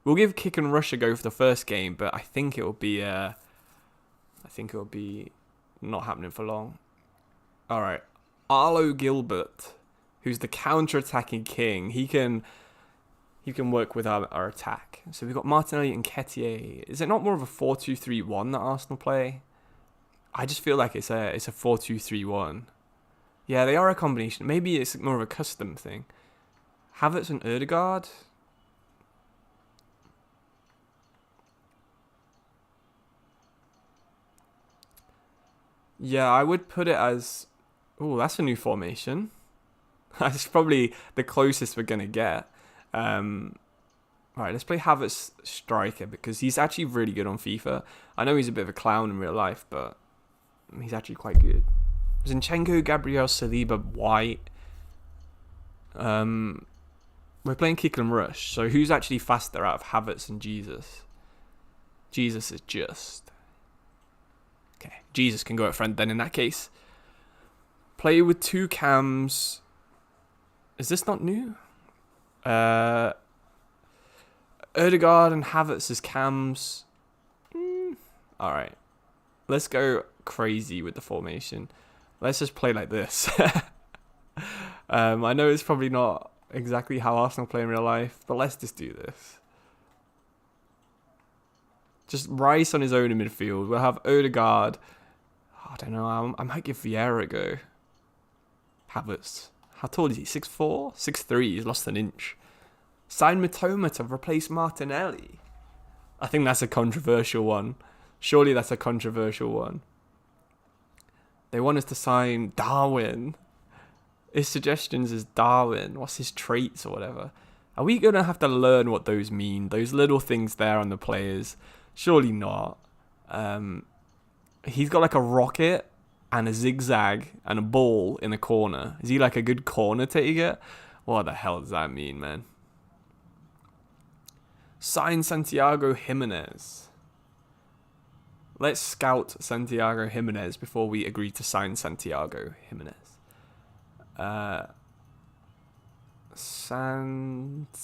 We'll give kick and rush a go for the first game, but I think it will be not happening for long. All right. Arlo Gilbert, who's the counter-attacking king, he can work with our attack. So we've got Martinelli and Nketiah. Is it not more of a 4-2-3-1 that Arsenal play? I just feel like it's a 4-2-3-1. Yeah, they are a combination. Maybe it's more of a custom thing. Havertz and Ødegaard. Yeah, I would put it as... oh, that's a new formation. That's probably the closest we're going to get. Right, let's play Havertz striker because he's actually really good on FIFA. I know he's a bit of a clown in real life, but he's actually quite good. Zinchenko, Gabriel, Saliba, White. We're playing kick and rush, so who's actually faster out of Havertz and Jesus? Jesus is just... okay, Jesus can go up front then in that case. Play with 2 cams. Is this not new? Ødegaard and Havertz as cams. Alright. Let's go crazy with the formation. Let's just play like this. I know it's probably not exactly how Arsenal play in real life, but let's just do this. Just Rice on his own in midfield. We'll have Ødegaard. I don't know. I might give Vieira a go. Havertz. How tall is he? 6'4"? 6'3". He's lost an inch. Sign Mitoma to replace Martinelli. I think that's a controversial one. Surely that's a controversial one. They want us to sign Darwin. His suggestions is Darwin. What's his traits or whatever? Are we going to have to learn what those mean? Those little things there on the players? Surely not. He's got like a rocket and a zigzag and a ball in the corner. Is he like a good corner taker? What the hell does that mean, man? Sign Santiago Jimenez. Let's scout Santiago Jimenez before we agree to sign Santiago Jimenez. Santiago.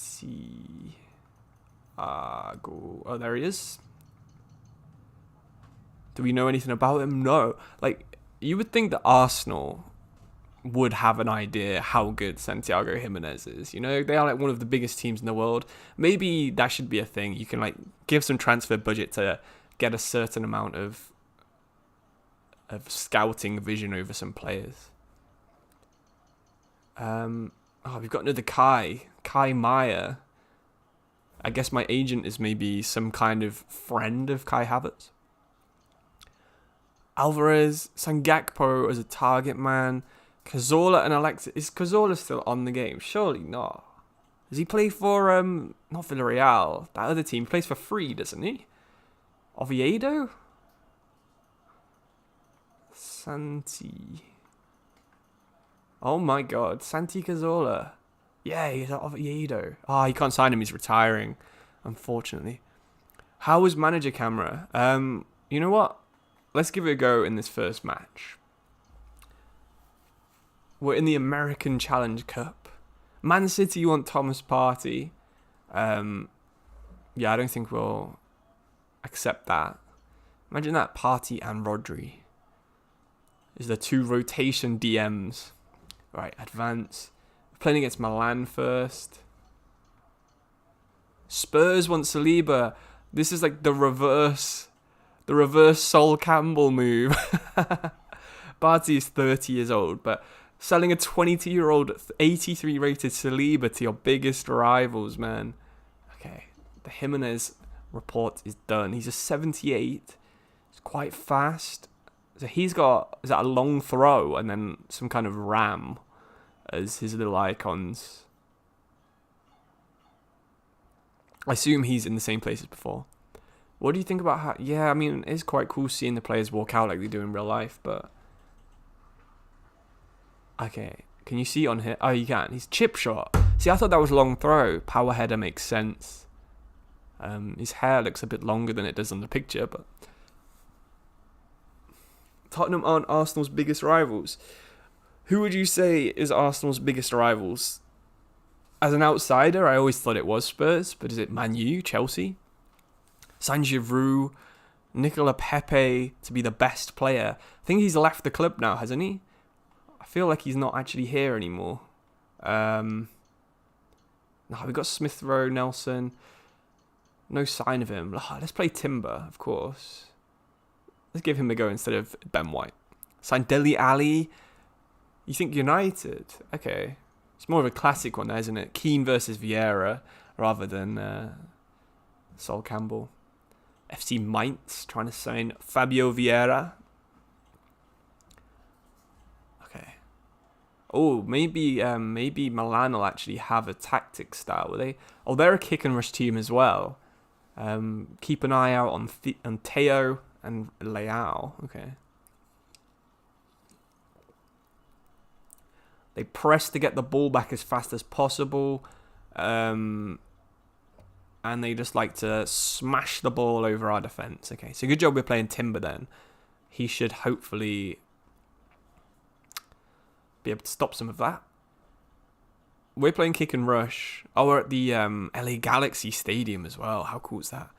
Oh, there he is. Do we know anything about him? No. Like, you would think that Arsenal would have an idea how good Santiago Jimenez is. You know, they are like one of the biggest teams in the world. Maybe that should be a thing. You can like give some transfer budget to get a certain amount of scouting vision over some players. We've got another Kai Meyer. I guess my agent is maybe some kind of friend of Kai Havertz. Alvarez, Sangakpo as a target man. Cazorla and Alexis. Is Cazorla still on the game? Surely not. Does he play for, not Villarreal, that other team? He plays for free, doesn't he? Oviedo? Santi. Oh my god, Santi Cazorla. Yeah, he's at Oviedo. Oh, you can't sign him, he's retiring, unfortunately. How was manager camera? You know what? Let's give it a go in this first match. We're in the American Challenge Cup. Man City want Thomas Partey. Yeah, I don't think we'll accept that. Imagine that, Partey and Rodri. Is the 2 rotation DMs. Right, advance. We're playing against Milan first. Spurs want Saliba. This is like the reverse Sol Campbell move. Partey is 30 years old, but selling a 22-year-old 83 rated Saliba to your biggest rivals, man. Okay, the Jimenez report is done. He's a 78. He's quite fast. So he's got, is that a long throw and then some kind of ram as his little icons. I assume he's in the same place as before. What do you think about how... Yeah, I mean, it's quite cool seeing the players walk out like they do in real life, but... Okay, can you see on here? Oh, you can. He's chip shot. See, I thought that was a long throw. Power header makes sense. His hair looks a bit longer than it does on the picture, but... Tottenham aren't Arsenal's biggest rivals. Who would you say is Arsenal's biggest rivals? As an outsider, I always thought it was Spurs, but is it Man U, Chelsea? Saint-Giroud, Nicola Pepe to be the best player. I think he's left the club now, hasn't he? I feel like he's not actually here anymore. No, we've got Smith Rowe, Nelson. No sign of him. Let's play Timber, of course. Let's give him a go instead of Ben White. Signed Dele Alli. You think United? Okay. It's more of a classic one there, isn't it? Keane versus Vieira rather than Sol Campbell. FC Mainz trying to sign Fabio Vieira. Okay. Oh, maybe Milan will actually have a tactic style, will they? Oh, they're a kick and rush team as well. Keep an eye out on Teo and Leao. Okay. They press to get the ball back as fast as possible. And they just like to smash the ball over our defence. Okay, so good job we're playing Timber then. He should hopefully be able to stop some of that. We're playing kick and rush. Oh, we're at the LA Galaxy Stadium as well. How cool is that?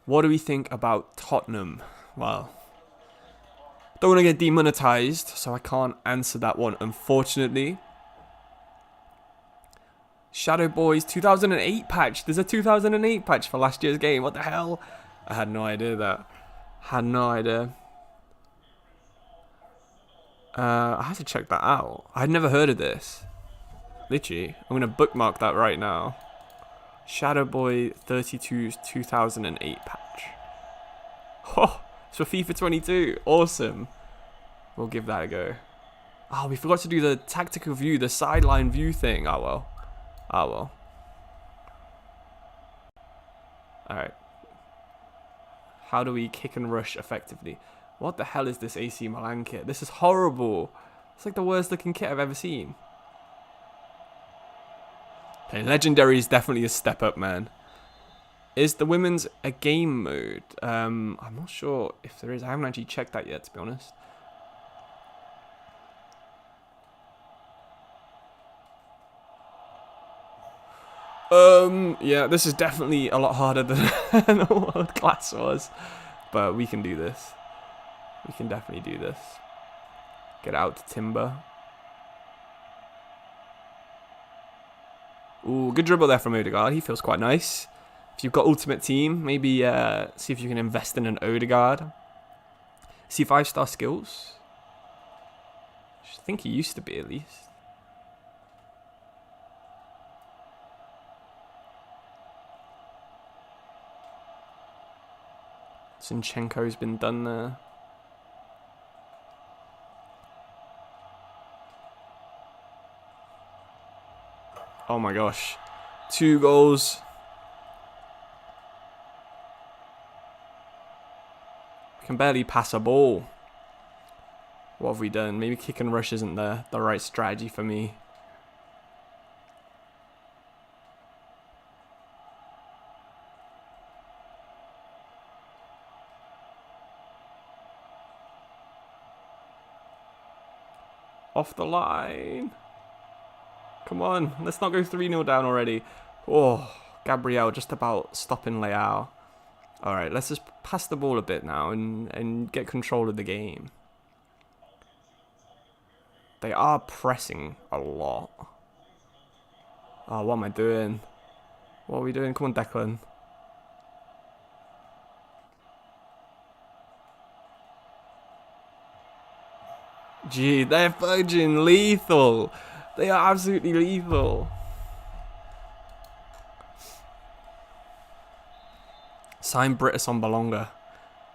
What do we think about Tottenham? Well, don't want to get demonetized, so I can't answer that one, unfortunately. Shadow Boys 2008 patch. There's a 2008 patch for last year's game. What the hell? I had no idea that. Had no idea. I had to check that out. I'd never heard of this. Literally, I'm going to bookmark that right now. Shadow Boy 32's 2008 patch. Oh, it's for FIFA 22. Awesome. We'll give that a go. Oh, we forgot to do the tactical view, the sideline view thing. Oh, well. Oh, well. Alright. How do we kick and rush effectively? What the hell is this AC Milan kit? This is horrible. It's like the worst looking kit I've ever seen. Okay, Legendary is definitely a step up, man. Is the women's a game mode? I'm not sure if there is. I haven't actually checked that yet, to be honest. Yeah, this is definitely a lot harder than the World Class was. But we can do this. We can definitely do this. Get out to Timber. Ooh, good dribble there from Odegaard. He feels quite nice. If you've got Ultimate Team, maybe see if you can invest in an Odegaard. See 5-star skills. I think he used to be, at least. Zinchenko's been done there. Oh my gosh. 2 goals. We can barely pass a ball. What have we done? Maybe kick and rush isn't the right strategy for me. Off the line. Come on, let's not go 3-0 down already. Oh, Gabriel just about stopping Leao. Alright, let's just pass the ball a bit now and get control of the game. They are pressing a lot. Oh, what am I doing? What are we doing? Come on, Declan. Gee, they're fudging lethal. They are absolutely lethal. Sign Britus on Balonga.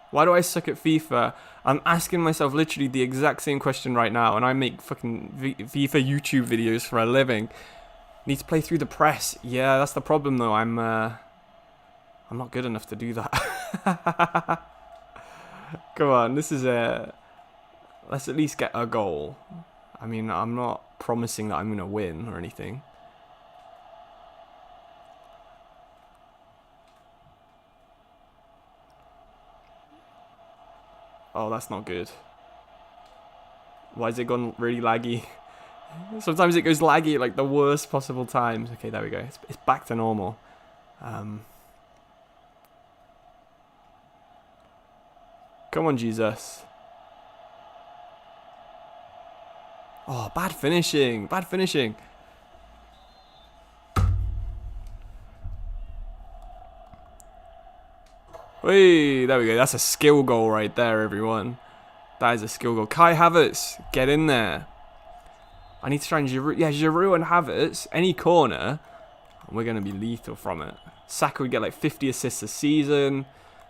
Why do I suck at FIFA? I'm asking myself literally the exact same question right now, and I make fucking FIFA YouTube videos for a living. Need to play through the press. Yeah, that's the problem though. I'm not good enough to do that. Come on, this is a... Let's at least get a goal. I mean, I'm not promising that I'm going to win or anything. Oh, that's not good. Why is it gone really laggy? Sometimes it goes laggy at like the worst possible times. Okay, there we go. It's back to normal. Come on, Jesus. Oh, bad finishing. Bad finishing. Whee, there we go. That's a skill goal right there, everyone. That is a skill goal. Kai Havertz, get in there. I need to try and Giroud. Yeah, Giroud and Havertz, any corner, and we're going to be lethal from it. Saka would get like 50 assists a season.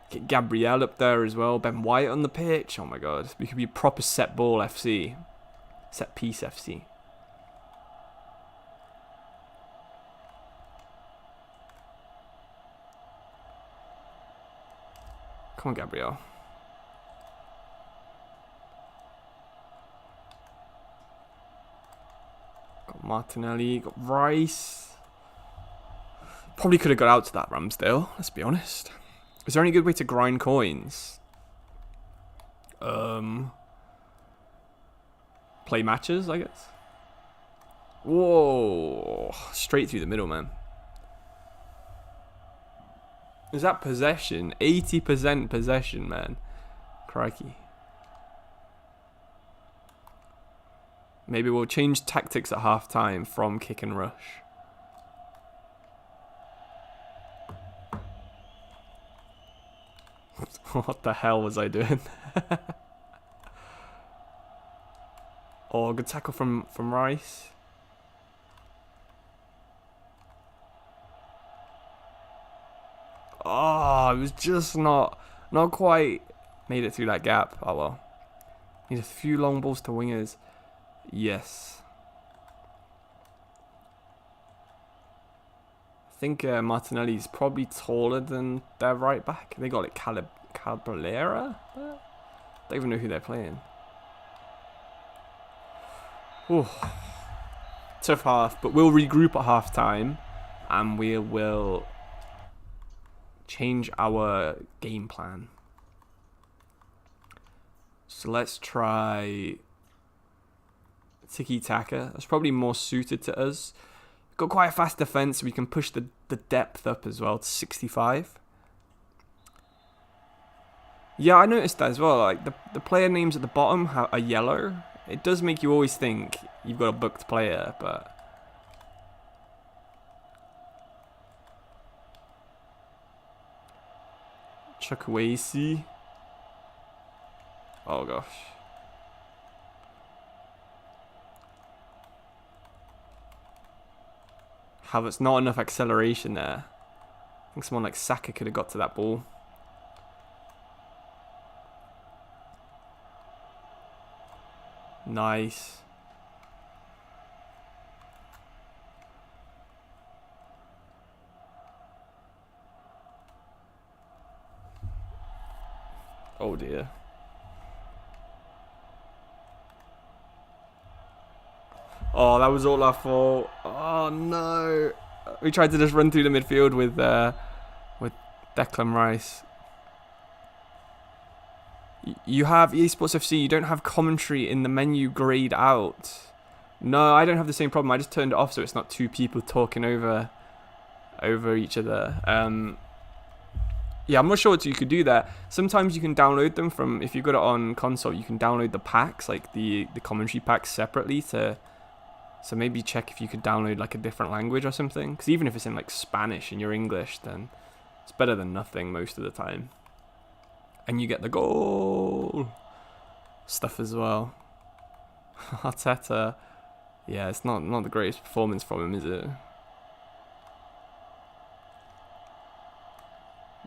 Get Gabriel up there as well. Ben White on the pitch. Oh my god. We could be proper set ball FC. Set piece FC. Come on, Gabriel. Got Martinelli, got Rice. Probably could have got out to that Ramsdale, let's be honest. Is there any good way to grind coins? Play matches, I guess. Whoa. Straight through the middle, man. Is that possession? 80% possession, man. Crikey. Maybe we'll change tactics at half-time from kick and rush. What the hell was I doing? Oh, good tackle from Rice. Oh, it was just not quite made it through that gap. Oh well. Need a few long balls to wingers. Yes. I think Martinelli's probably taller than their right back. They got like Caballera. Don't even know who they're playing. Ooh. Tough half, but we'll regroup at half time and we will change our game plan. So let's try tiki-taka. That's probably more suited to us. Got quite a fast defense, so we can push the depth up as well to 65. Yeah, I noticed that as well. Like the player names at the bottom are yellow. It does make you always think you've got a booked player, but Chukwueze. Oh gosh. Havertz, not enough acceleration there. I think someone like Saka could have got to that ball. Nice. Oh dear. Oh, that was all our fault. Oh no. We tried to just run through the midfield with Declan Rice. You have eSports FC. You don't have commentary in the menu grayed out. No, I don't have the same problem. I just turned it off so it's not two people talking over each other. Yeah, I'm not sure what you could do there. Sometimes you can download them from, if you've got it on console, you can download the packs, like the commentary packs separately to. So maybe check if you could download like a different language or something. Because even if it's in like Spanish and you're English, then it's better than nothing most of the time. And you get the goal stuff as well. Arteta, yeah, it's not the greatest performance from him, is it?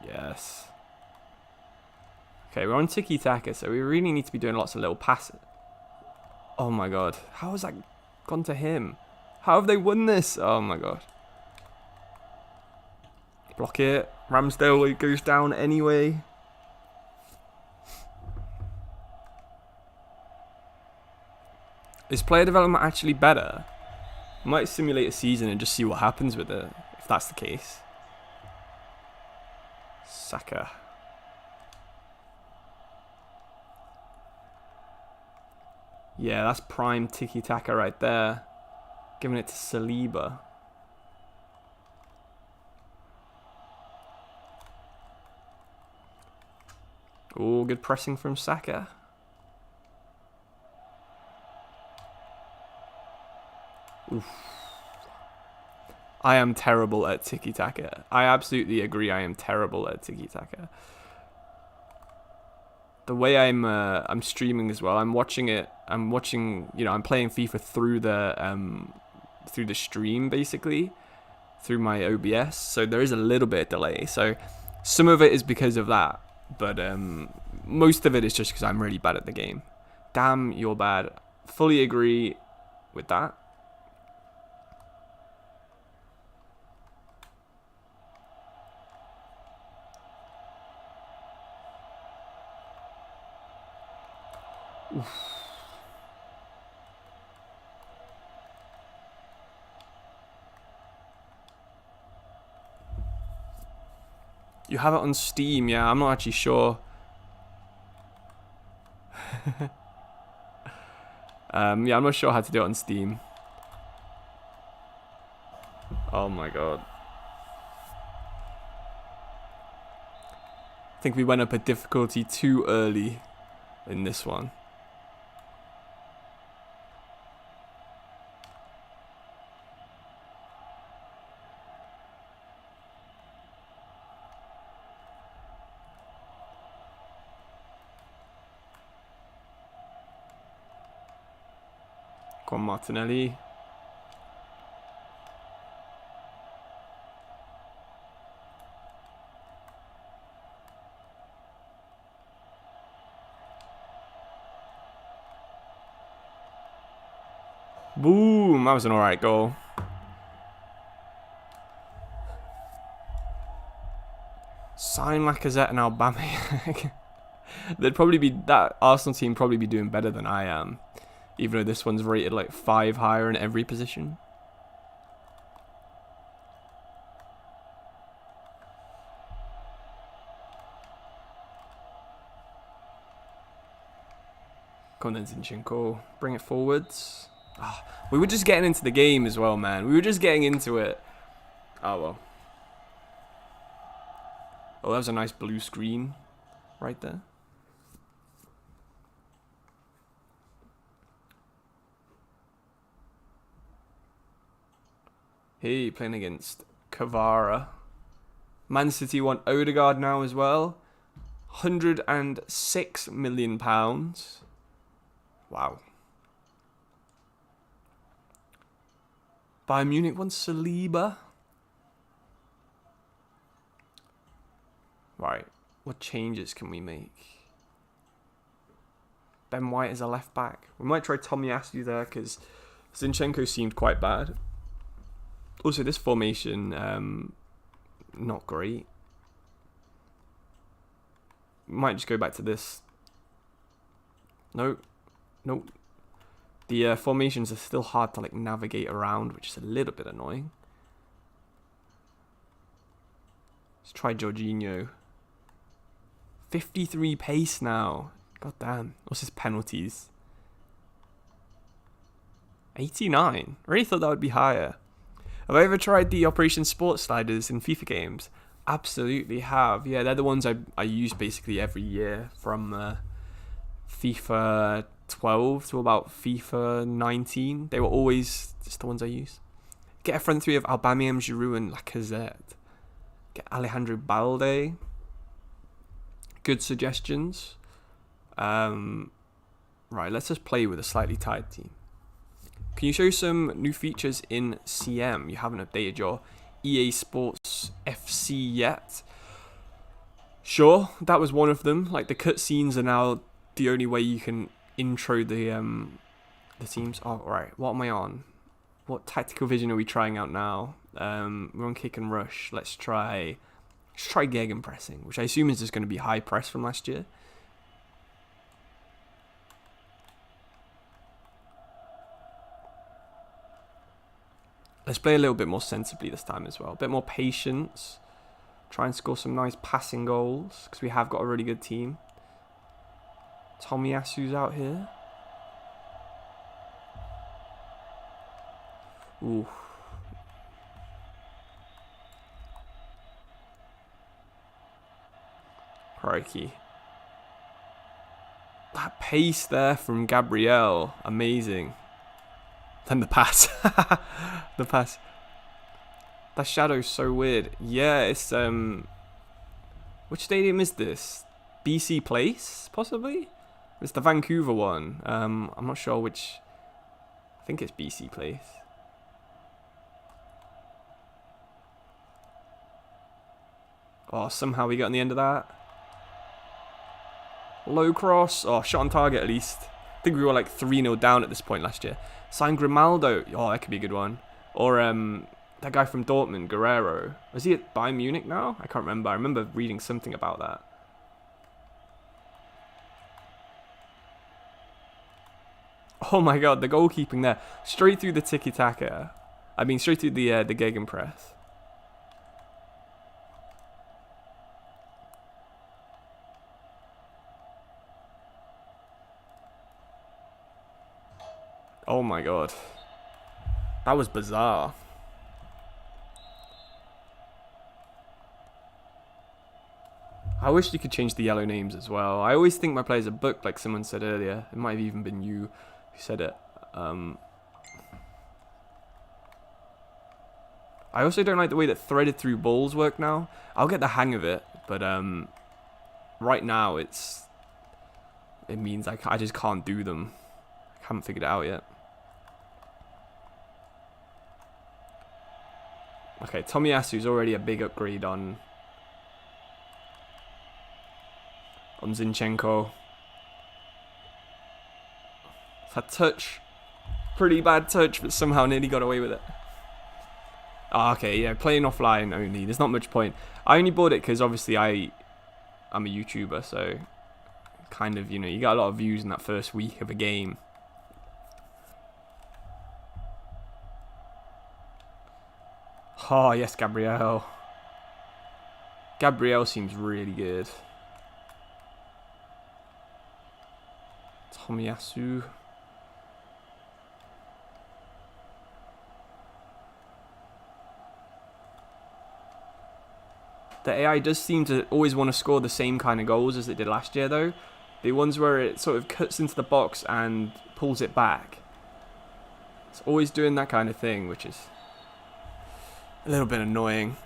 Yes. Okay, we're on tiki-taka, so we really need to be doing lots of little passes. Oh my god, how has that gone to him? How have they won this? Oh my god. Block it. Ramsdale goes down anyway. Is player development actually better? I might simulate a season and just see what happens with it, if that's the case. Saka. Yeah, that's prime tiki-taka right there. Giving it to Saliba. Oh, good pressing from Saka. Oof. I am terrible at tiki-taka. I absolutely agree I am terrible at tiki-taka. The way I'm streaming as well, I'm watching, you know, I'm playing FIFA through the stream basically, through my OBS, so there is a little bit of delay. So some of it is because of that, but most of it is just because I'm really bad at the game. Damn, you're bad. Fully agree with that. Oof. You have it on Steam, yeah, I'm not actually sure. Yeah, I'm not sure how to do it on Steam. Oh my god. I think we went up a difficulty too early in this one. Come on, Martinelli. Boom! That was an alright goal. Sign Lacazette and Aubameyang. They'd probably be, that Arsenal team probably be doing better than I am, even though this one's rated like 5 higher in every position. Come on then, Zinchenko. Bring it forwards. Oh, we were just getting into the game as well, man. We were just getting into it. Oh, well. Oh, that was a nice blue screen right there. Hey, playing against Kvara. Man City want Odegaard now as well. £106 million. Wow. Bayern Munich wants Saliba. Right. What changes can we make? Ben White as a left back. We might try Tomiyasu there because Zinchenko seemed quite bad. Also, this formation, not great. Might just go back to this. No. The formations are still hard to like navigate around, which is a little bit annoying. Let's try Jorginho. 53 pace now. God damn. What's his penalties? 89. I really thought that would be higher. Have I ever tried the Operation Sports sliders in FIFA games? Absolutely have. Yeah, they're the ones I use basically every year from FIFA 12 to about FIFA 19. They were always just the ones I use. Get a front three of Aubameyang, Giroud and Lacazette. Get Alejandro Balde. Good suggestions. Right, let's just play with a slightly tired team. Can you show some new features in CM? You haven't updated your EA Sports FC yet. Sure, that was one of them. Like the cutscenes are now the only way you can intro the teams. Oh, right. What am I on? What tactical vision are we trying out now? We're on kick and rush. Let's try gegenpressing, which I assume is just going to be high press from last year. Let's play a little bit more sensibly this time as well. A bit more patience. Try and score some nice passing goals because we have got a really good team. Tomiyasu's out here. Ooh. Crikey. That pace there from Gabriel. Amazing. Then the pass. The pass. That shadow's so weird. Yeah, it's which stadium is this? BC Place, possibly? It's the Vancouver one. I'm not sure which. I think it's BC Place. Oh, somehow we got on the end of that. Low cross. Oh, shot on target at least. I think we were like 3-0 down at this point last year. Sign Grimaldo. Oh, that could be a good one. Or that guy from Dortmund, Guerrero. Was he at Bayern Munich now? I can't remember. I remember reading something about that. Oh my god, the goalkeeping there. Straight through the tiki-taka. I mean, straight through the gegenpress. Oh my god. That was bizarre. I wish you could change the yellow names as well. I always think my players are booked, like someone said earlier. It might have even been you who said it. I also don't like the way that threaded through balls work now. I'll get the hang of it, but right now it means I just can't do them. I haven't figured it out yet. Okay, Tomiyasu's already a big upgrade on Zinchenko. That touch. Pretty bad touch, but somehow nearly got away with it. Oh, okay, yeah, playing offline only. There's not much point. I only bought it because obviously I'm a YouTuber, so kind of, you got a lot of views in that first week of a game. Oh, yes, Gabriel. Gabriel seems really good. Tomiyasu. The AI does seem to always want to score the same kind of goals as it did last year, though. The ones where it sort of cuts into the box and pulls it back. It's always doing that kind of thing, which is a little bit annoying.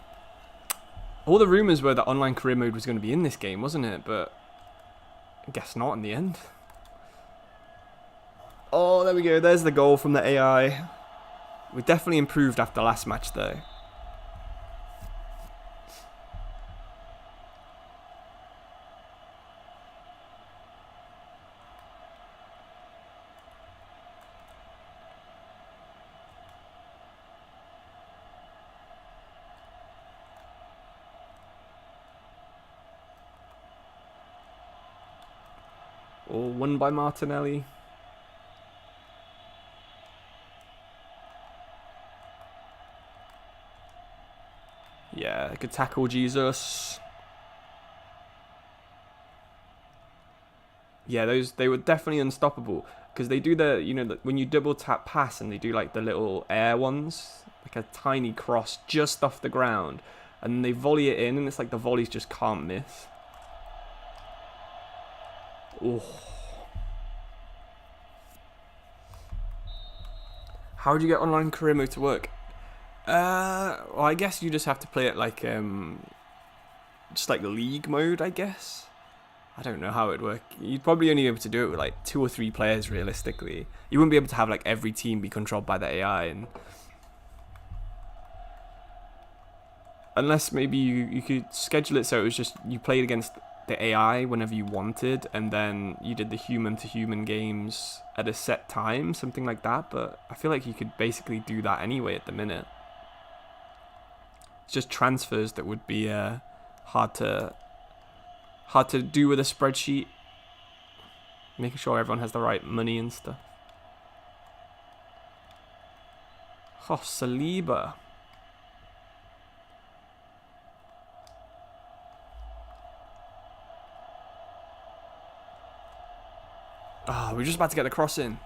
All the rumours were that online career mode was going to be in this game, wasn't it? But I guess not in the end. Oh, there we go. There's the goal from the AI. We definitely improved after last match, though. Or won by Martinelli. Yeah, good tackle, Jesus. Yeah, they were definitely unstoppable because they do when you double tap pass and they do like the little air ones, like a tiny cross just off the ground, and they volley it in, and it's like the volleys just can't miss. Oh. How would you get online career mode to work? Well, I guess you just have to play it like just like league mode, I guess. I don't know how it would work. You'd probably only be able to do it with like 2 or 3 players realistically. You wouldn't be able to have like every team be controlled by the AI, and unless maybe you could schedule it so it was just you played against the AI whenever you wanted, and then you did the human to human games at a set time, something like that. But I feel like you could basically do that anyway at the minute. It's just transfers that would be hard to do with a spreadsheet. Making sure everyone has the right money and stuff. Oh, Saliba. Ah, we're just about to get the cross in.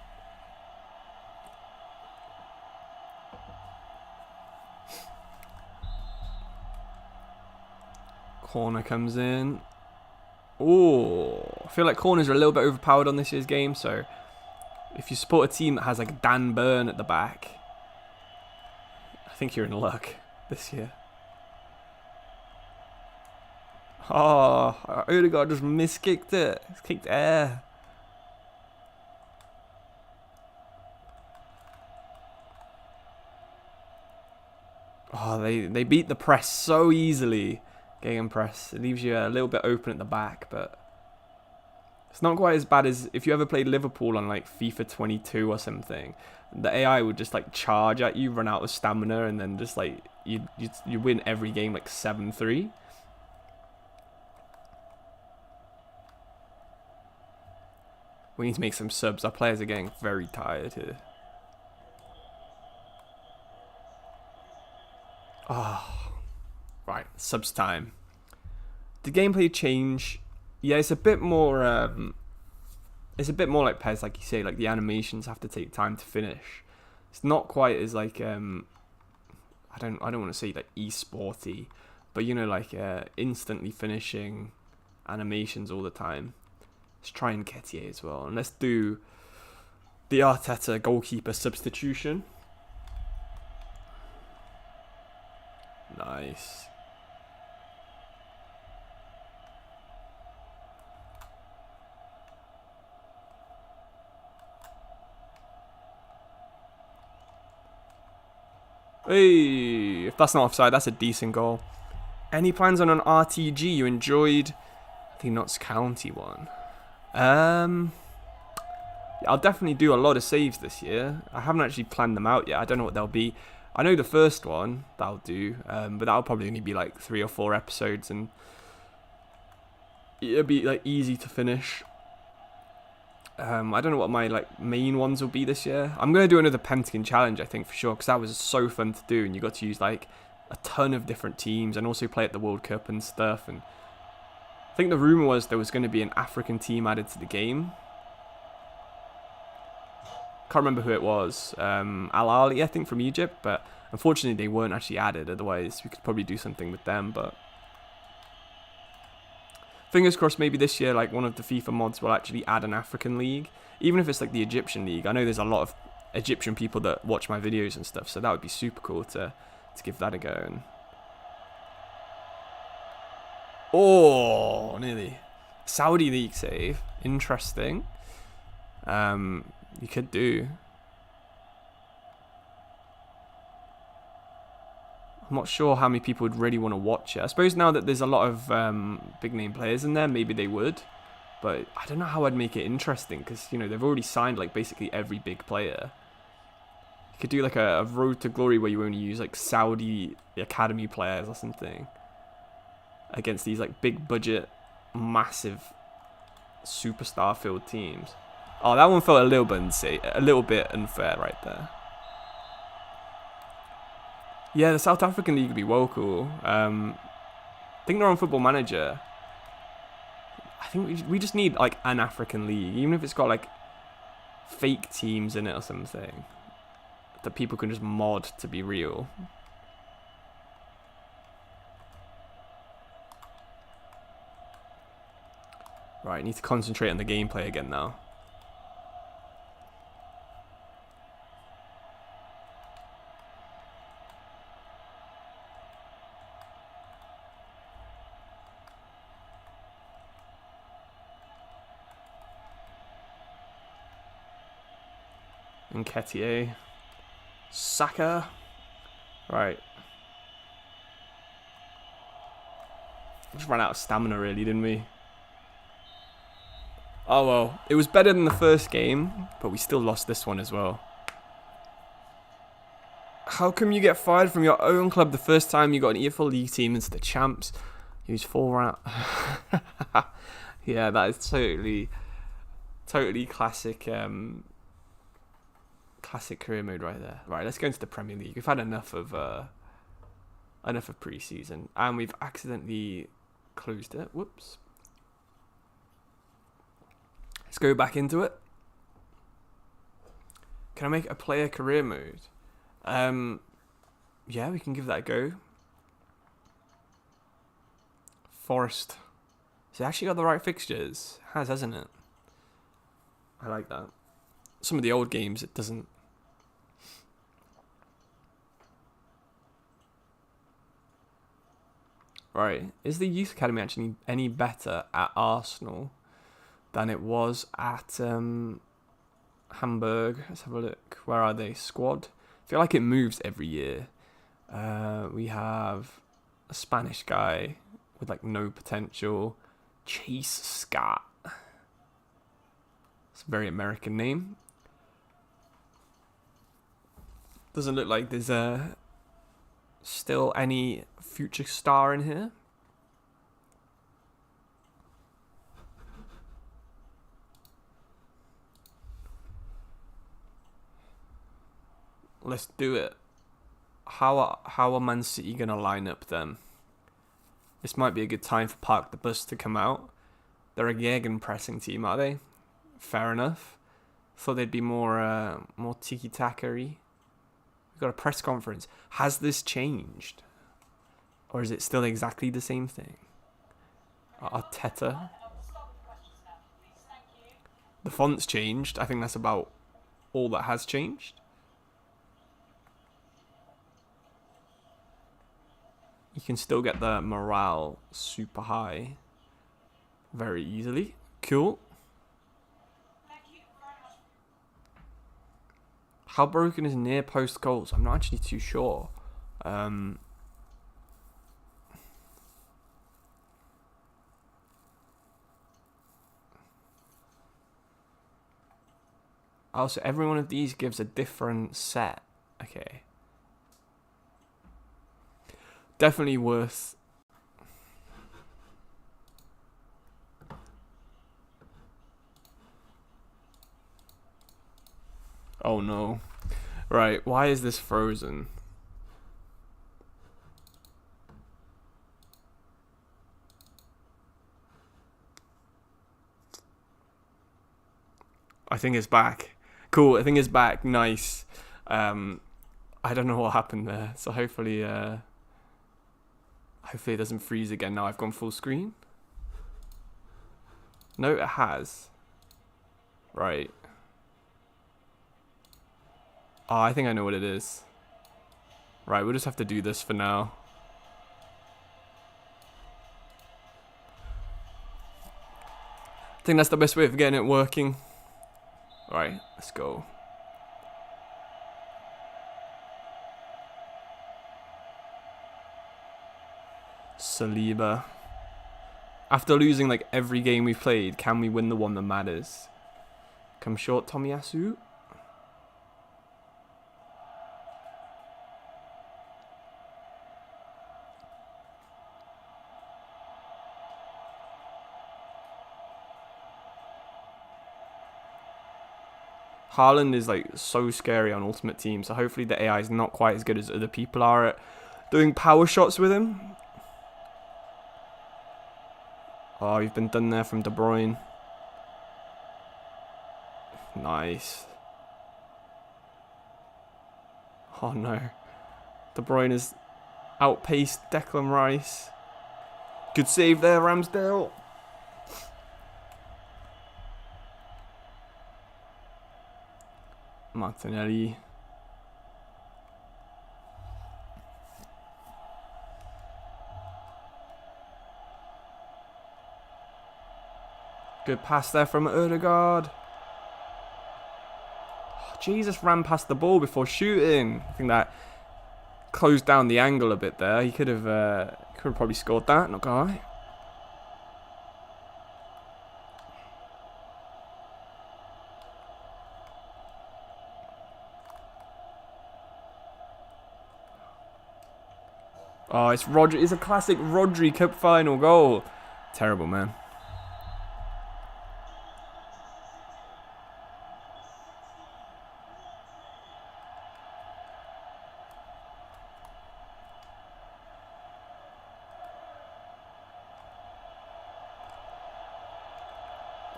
Corner comes in. Oh, I feel like corners are a little bit overpowered on this year's game, so if you support a team that has like Dan Burn at the back, I think you're in luck this year. Oh, Odegaard just miskicked it. He's kicked air. Oh, they beat the press so easily. Gegenpress. It leaves you a little bit open at the back, but it's not quite as bad as if you ever played Liverpool on like FIFA 22 or something. The AI would just like charge at you, run out of stamina, and then just like you win every game like 7-3. We need to make some subs. Our players are getting very tired here. Oh, right, subs time. The gameplay change, yeah, it's a bit more like PES, like you say, like the animations have to take time to finish. It's not quite as like I don't want to say like esporty, but you know, like instantly finishing animations all the time. Let's try Enquiries as well, and let's do the Arteta goalkeeper substitution. Nice. Hey, if that's not offside, that's a decent goal. Any plans on an RTG you enjoyed? The Notts County one. I'll definitely do a lot of saves this year. I haven't actually planned them out yet. I don't know what they'll be. I know the first one that I'll do, but that'll probably only be like 3 or 4 episodes, and it'll be like easy to finish. I don't know what my like main ones will be this year. I'm gonna do another Pentagon challenge, I think, for sure, because that was so fun to do, and you got to use like a ton of different teams and also play at the World Cup and stuff. And I think the rumor was there was going to be an African team added to the game. Can't remember who it was. Al Ali, I think, from Egypt, but unfortunately they weren't actually added. Otherwise we could probably do something with them. But fingers crossed, maybe this year like one of the FIFA mods will actually add an African league, even if it's like the Egyptian league. I know there's a lot of Egyptian people that watch my videos and stuff, so that would be super cool to give that a go. And oh, nearly Saudi league save. Interesting. You could do. I'm not sure how many people would really want to watch it. I suppose now that there's a lot of big name players in there, maybe they would. But I don't know how I'd make it interesting, because you know they've already signed like basically every big player. You could do like a road to glory where you only use like Saudi academy players or something against these like big budget, massive superstar filled teams. Oh, that one felt a little bit unfair right there. Yeah, the South African League would be well cool. I think they're on Football Manager. I think we just need like an African league, even if it's got like fake teams in it or something that people can just mod to be real. Right, need to concentrate on the gameplay again now. Enquiries. Saka. Right. Just ran out of stamina really, didn't we? Oh well, it was better than the first game, but we still lost this one as well. How come you get fired from your own club the first time you got an EFL League team into the champs? Use 4 round. Yeah, that is totally classic. Classic career mode right there. Right, let's go into the Premier League. We've had enough of pre-season, and we've accidentally closed it. Whoops. Let's go back into it. Can I make a player career mode? Yeah, we can give that a go. Forest. So it actually got the right fixtures. It has, hasn't it? I like that. Some of the old games, it doesn't. Right. Is the youth academy actually any better at Arsenal than it was at Hamburg? Let's have a look. Where are they? Squad. I feel like it moves every year. We have a Spanish guy with like no potential. Chase Scott. It's a very American name. Doesn't look like there's still any future star in here. Let's do it. How are Man City gonna line up then? This might be a good time for Park the Bus to come out. They're a gegenpressing team, are they? Fair enough. Thought they'd be more tiki-taka-y. We've got a press conference. Has this changed? Or is it still exactly the same thing? Arteta. The font's changed. I think that's about all that has changed. You can still get the morale super high very easily. Cool. How broken is near post goals? I'm not actually too sure. Also, every one of these gives a different set. Okay. Definitely worth. Oh no. Right, why is this frozen? I think it's back. Cool, I think it's back. Nice. I don't know what happened there, so hopefully it doesn't freeze again now I've gone full screen. No, it has. Right. Oh, I think I know what it is. Right, we'll just have to do this for now. I think that's the best way of getting it working. Alright, let's go. Saliba. After losing like every game we've played, can we win the one that matters? Come short, Tomiyasu. Haaland is like so scary on Ultimate Team, so hopefully the AI is not quite as good as other people are at doing power shots with him. Oh, you've been done there from De Bruyne. Nice. Oh no. De Bruyne has outpaced Declan Rice. Good save there, Ramsdale. Martinelli. Good pass there from Ødegaard. Oh, Jesus ran past the ball before shooting. I think that closed down the angle a bit there. He could have probably scored that, not gonna lie. Oh, it's Rodri. It's a classic Rodri Cup final goal. Terrible, man.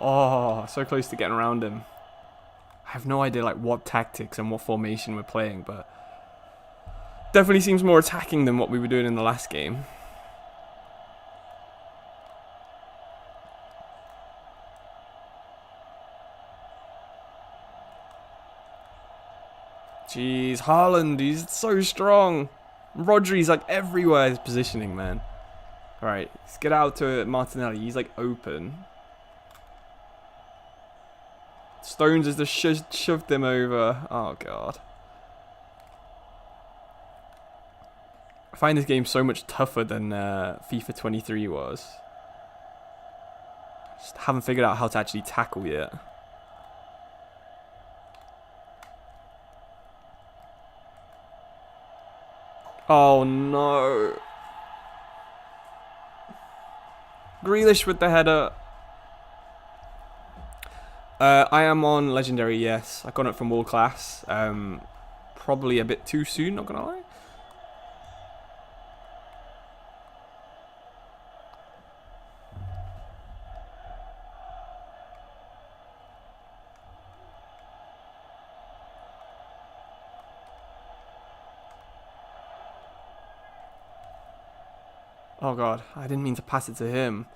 Oh, so close to getting around him. I have no idea like what tactics and what formation we're playing, but definitely seems more attacking than what we were doing in the last game. Jeez, Haaland, he's so strong. Rodri's like everywhere his positioning, man. Alright, let's get out to Martinelli. He's like open. Stones has just shoved him over. Oh, God. I find this game so much tougher than FIFA 23 was. Just haven't figured out how to actually tackle yet. Oh, no. Grealish with the header. I am on Legendary, yes. I got it from World Class. Probably a bit too soon, not gonna lie. Oh God, I didn't mean to pass it to him.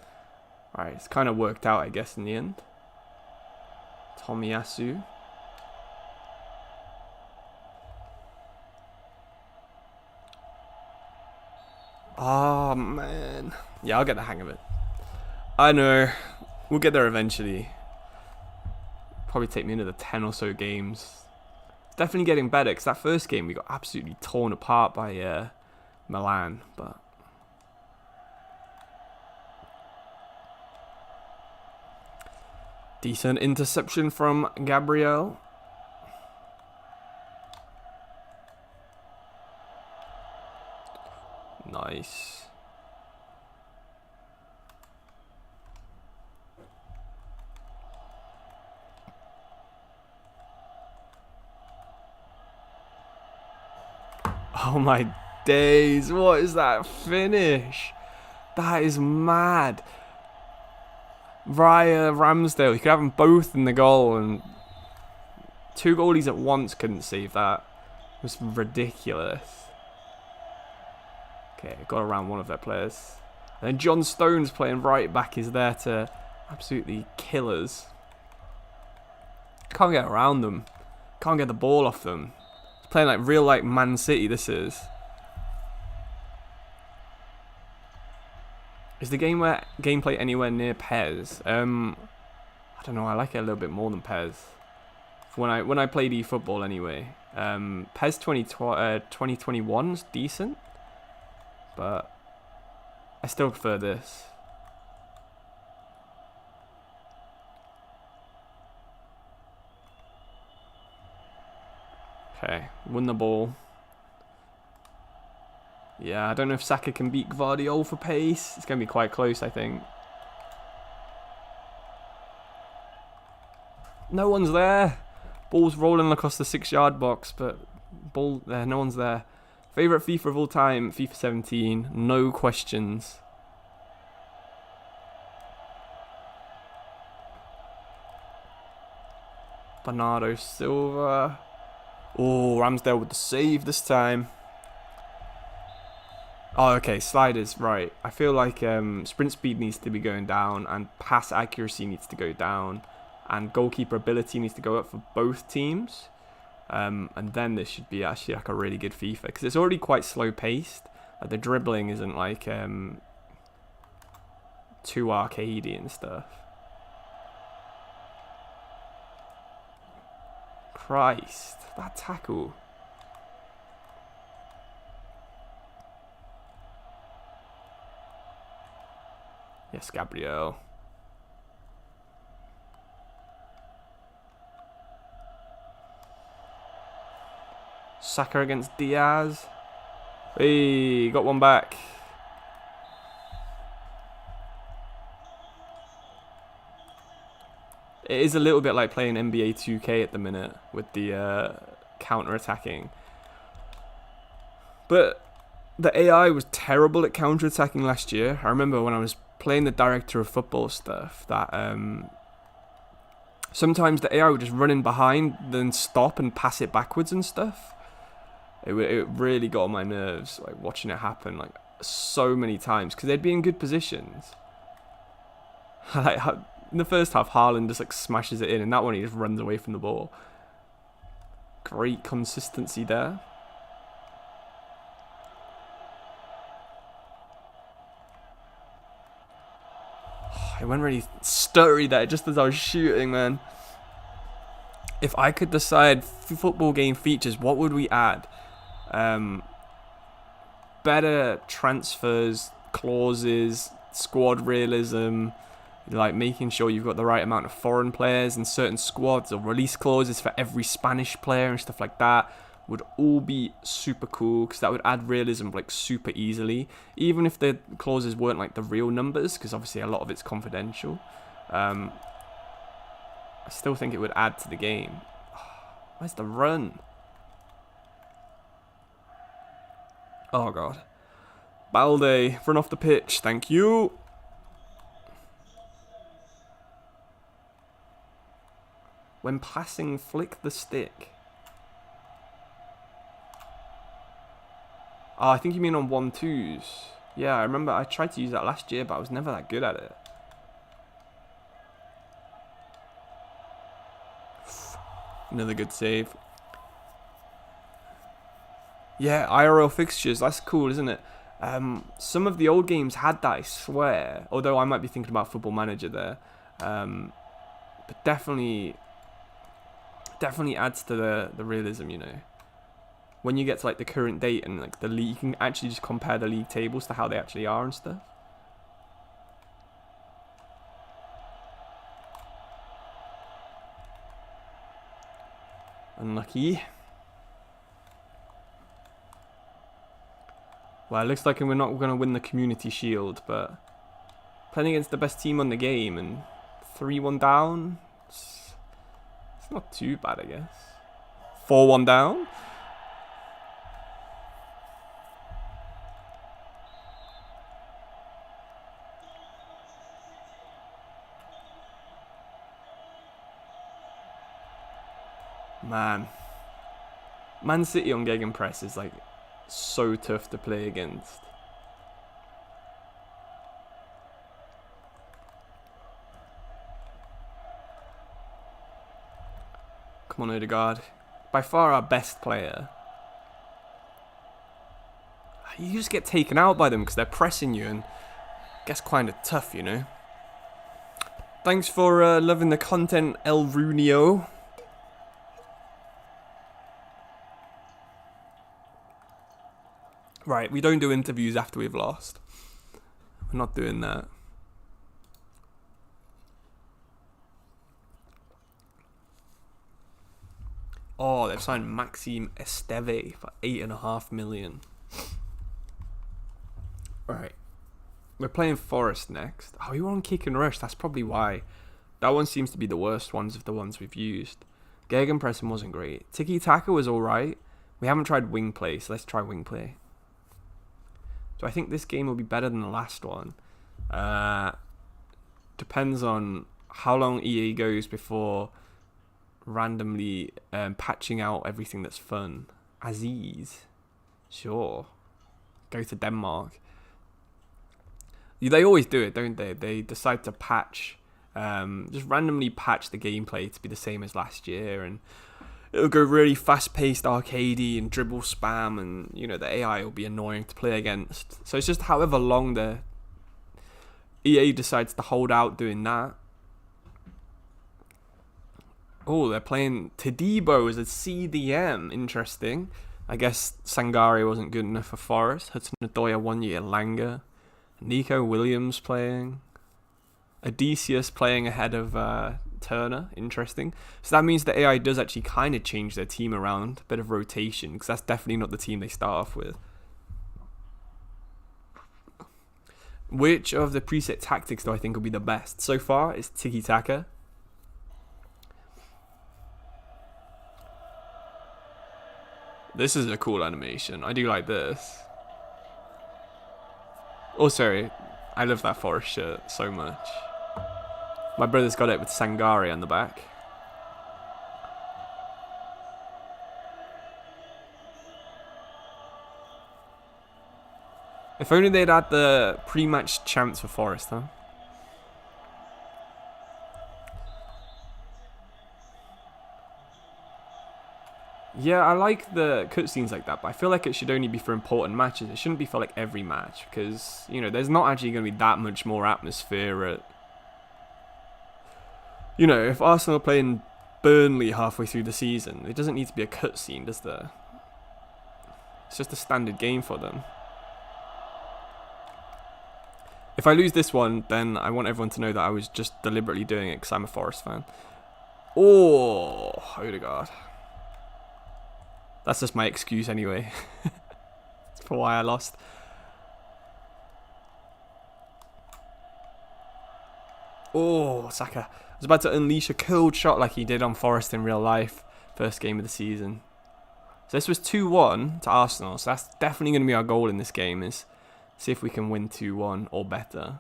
Alright, it's kind of worked out, I guess, in the end. Tomiyasu. Oh, man. Yeah, I'll get the hang of it. I know. We'll get there eventually. Probably take me another 10 or so games. It's definitely getting better, because that first game we got absolutely torn apart by Milan, but... Decent interception from Gabriel. Nice. Oh my days, what is that finish? That is mad. Raya, Ramsdale, you could have them both in the goal, and two goalies at once couldn't save that. It was ridiculous. Okay, got around one of their players. And then John Stones playing right back is there to absolutely kill us. Can't get around them. Can't get the ball off them. It's playing like real like Man City, this is. Is the gameplay anywhere near PES? I don't know. I like it a little bit more than PES. When I played eFootball anyway. PES 2021's decent, but I still prefer this. Okay, win the ball. Yeah, I don't know if Saka can beat Gvardiol for pace. It's going to be quite close, I think. No one's there. Ball's rolling across the 6-yard box, but ball there, no one's there. Favorite FIFA of all time, FIFA 17, no questions. Bernardo Silva. Oh, Ramsdale with the save this time. Oh, okay, sliders, right. I feel like sprint speed needs to be going down and pass accuracy needs to go down and goalkeeper ability needs to go up for both teams. And then this should be actually like a really good FIFA because it's already quite slow paced. Like the dribbling isn't like too arcadey and stuff. Christ, that tackle. Yes, Gabriel. Saka against Diaz. Hey, got one back. It is a little bit like playing NBA 2K at the minute with the counter-attacking. But the AI was terrible at counter-attacking last year. I remember when I was playing the director of football stuff that sometimes the AI would just run in behind, then stop and pass it backwards and stuff. It really got on my nerves, like watching it happen like so many times because they'd be in good positions. Like in the first half, Haaland just like smashes it in, and that one he just runs away from the ball. Great consistency there. It went really stuttery there just as I was shooting, man. If I could decide football game features, what would we add? Better transfers, clauses, squad realism, like making sure you've got the right amount of foreign players in certain squads, or release clauses for every Spanish player and stuff like that would all be super cool because that would add realism like super easily, even if the clauses weren't like the real numbers, because obviously a lot of it's confidential. I still think it would add to the game. Where's the run? Oh god. Balde, run off the pitch, thank you. When passing, flick the stick. Oh, I think you mean on 1-2s. Yeah, I remember I tried to use that last year, but I was never that good at it. Another good save. Yeah, IRL fixtures. That's cool, isn't it? Some of the old games had that, I swear. Although I might be thinking about Football Manager there. But definitely adds to the realism, you know. When you get to like the current date and like the league, you can actually just compare the league tables to how they actually are and stuff. Unlucky. Well, it looks like we're not going to win the Community Shield, but playing against the best team on the game and 3-1 down, it's not too bad, I guess. 4-1 down. Man City on Gegenpress is like so tough to play against. Come on, Odegaard. By far our best player. You just get taken out by them because they're pressing you, and it gets kind of tough, you know. Thanks for loving the content, El Runio. Right, we don't do interviews after we've lost. We're not doing that. Oh, they've signed Maxime Esteve for 8.5 million. Right. We're playing Forest next. Oh, we were on Kick and Rush. That's probably why. That one seems to be the worst ones of the ones we've used. Gegenpressing wasn't great. Tiki-taka was alright. We haven't tried wing play, so let's try wing play. Do I think this game will be better than the last one? Depends on how long EA goes before randomly patching out everything that's fun. Aziz. Sure. Go to Denmark. They always do it, don't they? They decide to patch, just randomly patch the gameplay to be the same as last year, and it'll go really fast-paced, arcadey, and dribble spam, and you know the AI will be annoying to play against. So it's just however long the EA decides to hold out doing that. Oh, they're playing Todibo as a CDM. Interesting. I guess Sangare wasn't good enough for Forest. Hudson Odoi 1 year Langer. Nico Williams playing. Odysseus playing ahead of Turner. Interesting. So that means the AI does actually kind of change their team around. A bit of rotation, because that's definitely not the team they start off with. Which of the preset tactics do I think will be the best? So far, it's Tiki-taka. This is a cool animation. I do like this. Oh, sorry. I love that Forest shirt so much. My brother's got it with Sangare on the back. If only they'd had the pre-match chants for Forest, huh? Yeah, I like the cutscenes like that, but I feel like it should only be for important matches. It shouldn't be for like every match, because, you know, there's not actually going to be that much more atmosphere at... You know, if Arsenal are playing Burnley halfway through the season, it doesn't need to be a cutscene, does there? It's just a standard game for them. If I lose this one, then I want everyone to know that I was just deliberately doing it because I'm a Forest fan. Oh, Odegaard. That's just my excuse anyway. For why I lost. Oh, Saka. I was about to unleash a curled shot like he did on Forest in real life. First game of the season. So this was 2-1 to Arsenal. So that's definitely going to be our goal in this game, is see if we can win 2-1 or better.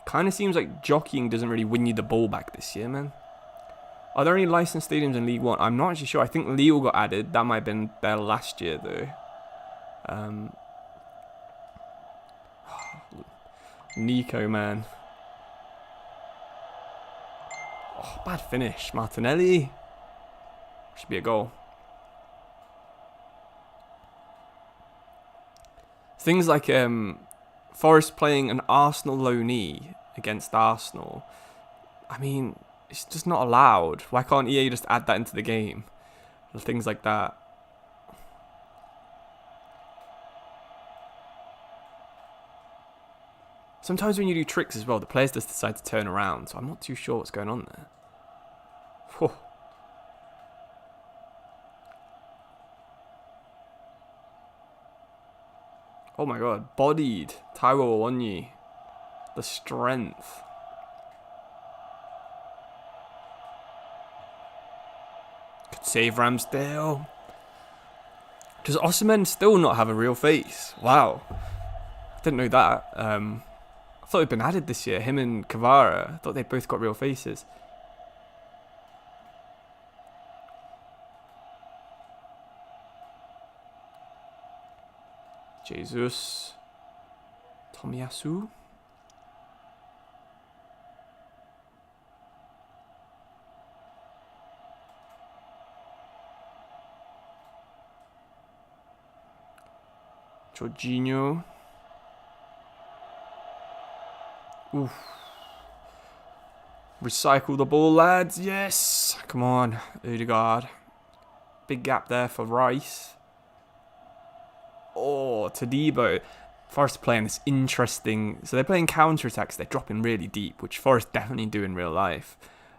Kind of seems like jockeying doesn't really win you the ball back this year, man. Are there any licensed stadiums in League One? I'm not actually sure. I think Lille got added. That might have been there last year, though. Nico, man. Oh, bad finish. Martinelli. Should be a goal. Things like Forest playing an Arsenal loanee against Arsenal. I mean, it's just not allowed. Why can't EA just add that into the game? Things like that. Sometimes when you do tricks as well, the players just decide to turn around. So I'm not too sure what's going on there. Whew. Oh my god, bodied. Taiwo Awonyi. The strength. Could save Ramsdale. Does Osimhen still not have a real face? Wow. I didn't know that. I thought it'd been added this year. Him and Kvara. I thought they both got real faces. Jesus. Tomiyasu. Jorginho. Oof. Recycle the ball, lads. Yes. Come on, Odegaard. Big gap there for Rice. Oh, Todibo. Forest playing this interesting... So they're playing counter-attacks. They're dropping really deep, which Forest definitely do in real life.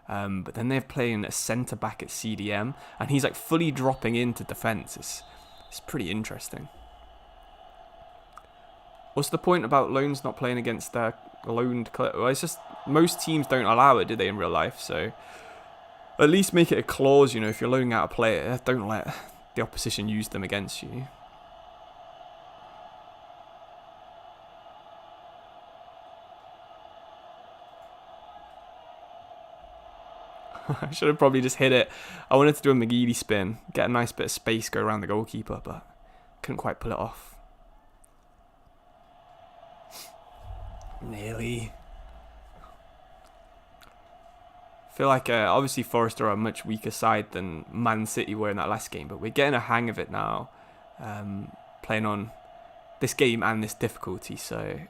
But then they're playing a centre-back at CDM, and he's like fully dropping into defence. It's pretty interesting. What's the point about loans not playing against their loaned club? Well, it's just most teams don't allow it, do they, in real life? So at least make it a clause, you know, if you're loaning out a player, don't let the opposition use them against you. I should have probably just hit it. I wanted to do a McGeady spin, get a nice bit of space, go around the goalkeeper, but couldn't quite pull it off. Nearly. I feel like obviously Forest are a much weaker side than Man City were in that last game, but we're getting a hang of it now, playing on this game and this difficulty, so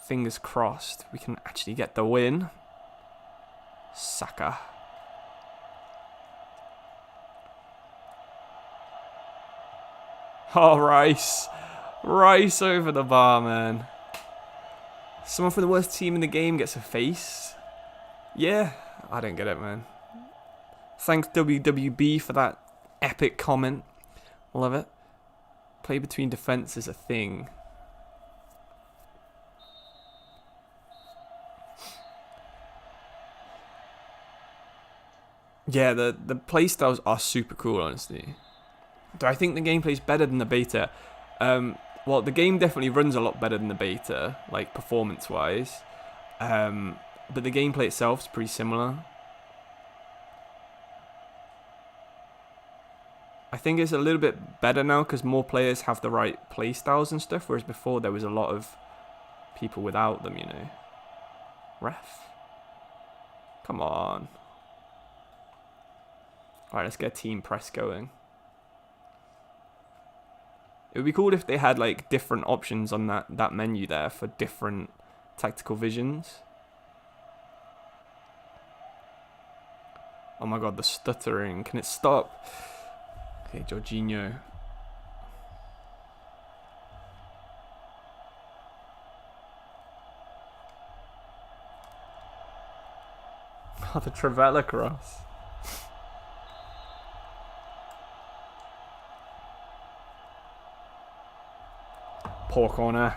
fingers crossed we can actually get the win. Saka. Oh, Rice. Rice over the bar, man. Someone from the worst team in the game gets a face. Yeah, I don't get it, man. Thanks WWB for that epic comment. Love it. Play between defense is a thing. Yeah, the playstyles are super cool, honestly. Do I think the gameplay is better than the beta? Well, the game definitely runs a lot better than the beta, like performance-wise. But the gameplay itself is pretty similar. I think it's a little bit better now because more players have the right playstyles and stuff, whereas before there was a lot of people without them, you know. Ref. Come on. Alright, let's get team press going. It would be cool if they had like different options on that menu there for different tactical visions. Oh my god, the stuttering. Can it stop? Okay, Jorginho. Oh, the Trevella cross. Poor corner.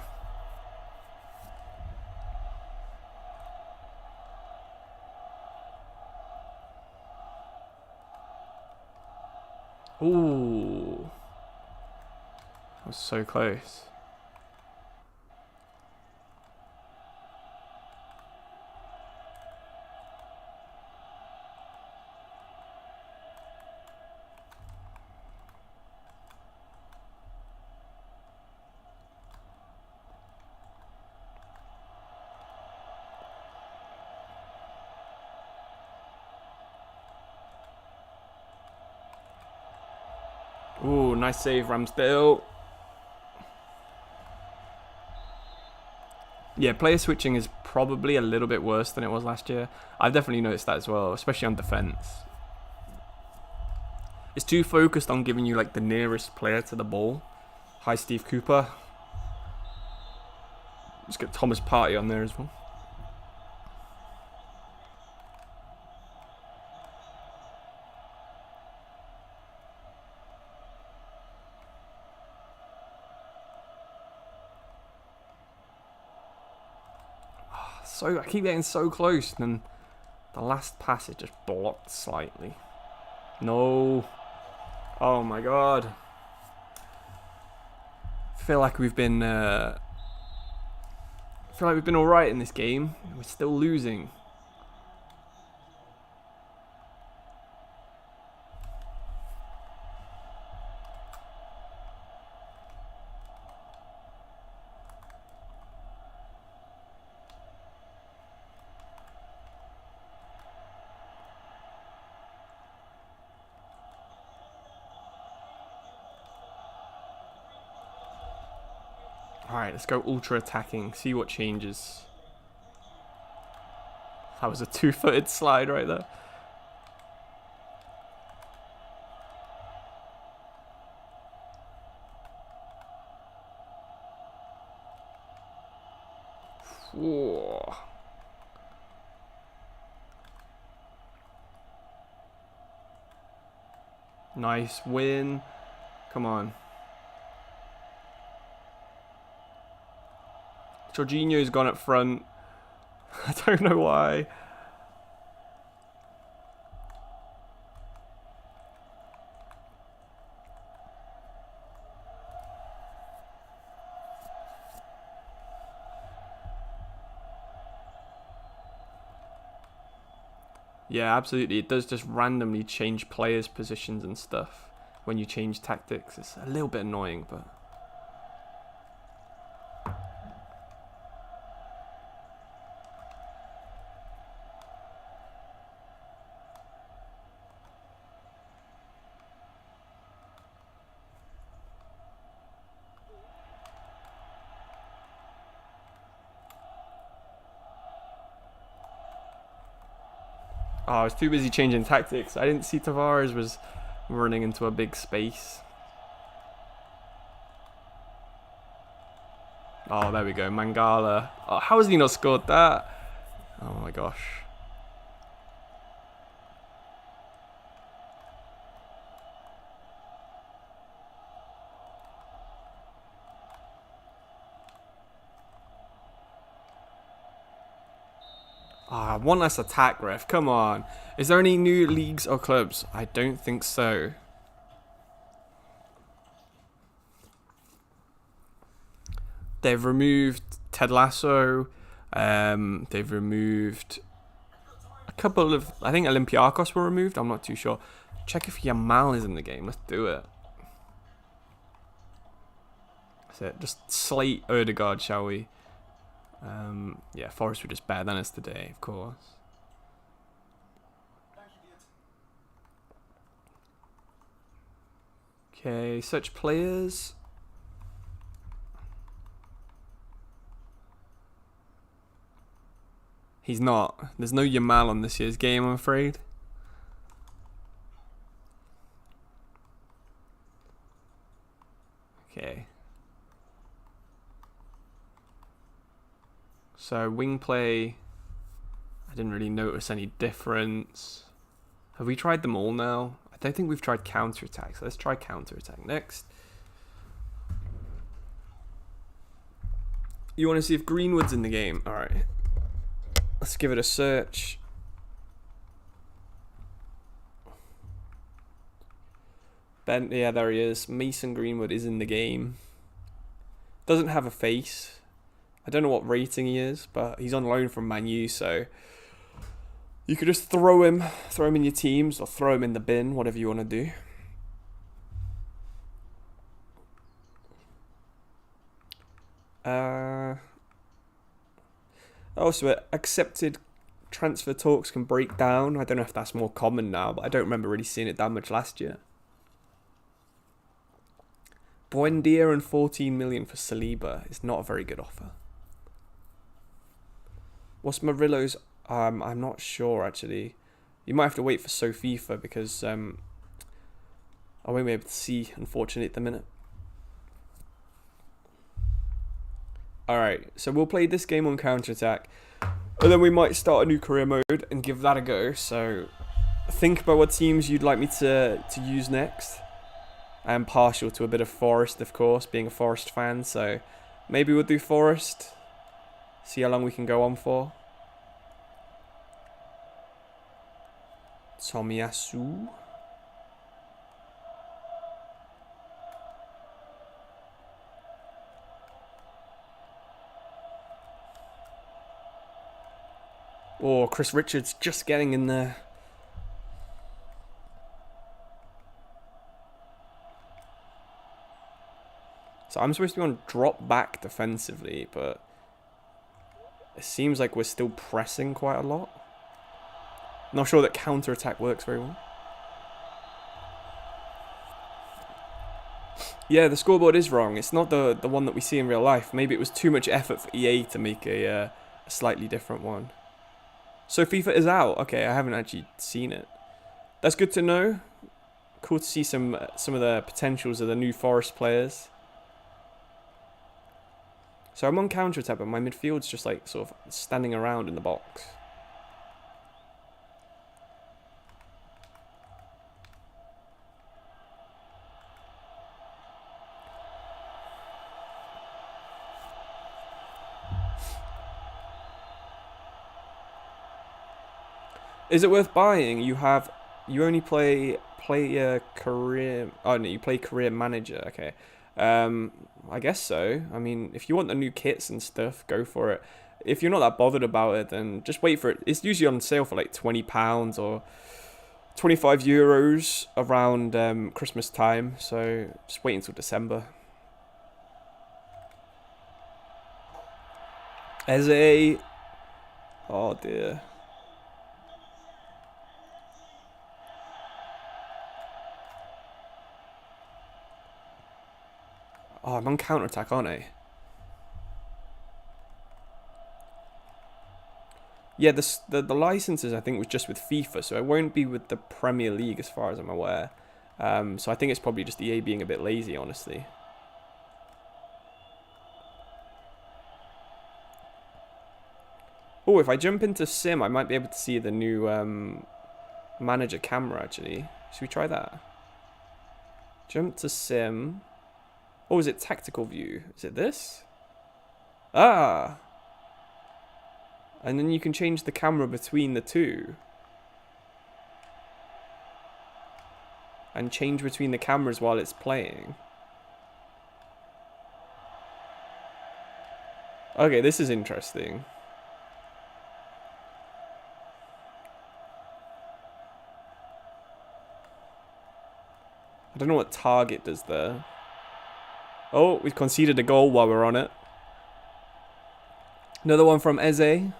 Ooh. That was so close. Ooh, nice save, Ramsdale. Yeah, player switching is probably a little bit worse than it was last year. I've definitely noticed that as well, especially on defense. It's too focused on giving you like the nearest player to the ball. Hi, Steve Cooper. Let's get Thomas Partey on there as well. So I keep getting so close, and then the last pass is just blocked slightly. No. Oh my god. I feel like we've been all right in this game. We're still losing. Alright, let's go ultra attacking, see what changes. That was a two-footed slide right there. Whoa. Nice win. Come on. Jorginho's gone up front. I don't know why. Yeah, absolutely. It does just randomly change players' positions and stuff when you change tactics. It's a little bit annoying, but... Oh, I was too busy changing tactics. I didn't see Tavares was running into a big space. Oh, there we go. Mangala. Oh, how has he not scored that? Oh my gosh. Ah, one less attack, ref. Come on. Is there any new leagues or clubs? I don't think so. They've removed Ted Lasso. They've removed a couple of... I think Olympiacos were removed. I'm not too sure. Check if Yamal is in the game. Let's do it. That's it. Just slate Odegaard, shall we? Yeah, Forest were just better than us today, of course. Okay, search players. He's not. There's no Yamal on this year's game, I'm afraid. Okay. So wing play, I didn't really notice any difference. Have we tried them all now? I don't think we've tried counter-attack, so let's try counter-attack next. You want to see if Greenwood's in the game? Alright. Let's give it a search. Yeah, there he is. Mason Greenwood is in the game. Doesn't have a face. I don't know what rating he is, but he's on loan from Man U, so you could just throw him in your teams or throw him in the bin, whatever you want to do. So accepted transfer talks can break down. I don't know if that's more common now, but I don't remember really seeing it that much last year. Buendia and 14 million for Saliba is not a very good offer. What's Murillo's? I'm not sure actually. You might have to wait for Geografifa because I won't be able to see, unfortunately, at the minute. Alright, so we'll play this game on counter-attack. And then we might start a new career mode and give that a go. So think about what teams you'd like me to use next. I am partial to a bit of Forest, of course, being a Forest fan. So maybe we'll do Forest. See how long we can go on for. Tomiyasu. Oh, Chris Richards just getting in there. So I'm supposed to be on drop back defensively, but it seems like we're still pressing quite a lot. Not sure that counter-attack works very well. Yeah, the scoreboard is wrong. It's not the one that we see in real life. Maybe it was too much effort for EA to make a slightly different one. So FIFA is out. Okay, I haven't actually seen it. That's good to know. Cool to see some of the potentials of the new Forest players. So I'm on counter-attack, but my midfield's just like sort of standing around in the box. Is it worth buying? You only play career. Oh no, you play career manager. Okay. I guess so. I mean, if you want the new kits and stuff, go for it. If you're not that bothered about it, then just wait for it. It's usually on sale for like £20 or €25 around Christmas time. So just wait until December. Eze. Oh dear. Oh, I'm on counter-attack, aren't I? Yeah, the licenses, I think, was just with FIFA, so it won't be with the Premier League as far as I'm aware. So I think it's probably just EA being a bit lazy, honestly. Oh, if I jump into Sim, I might be able to see the new manager camera, actually. Should we try that? Jump to Sim. Oh, is it tactical view? Is it this? Ah! And then you can change the camera between the two. And change between the cameras while it's playing. Okay, this is interesting. I don't know what target does there. Oh, we've conceded a goal while we're on it. Another one from Eze.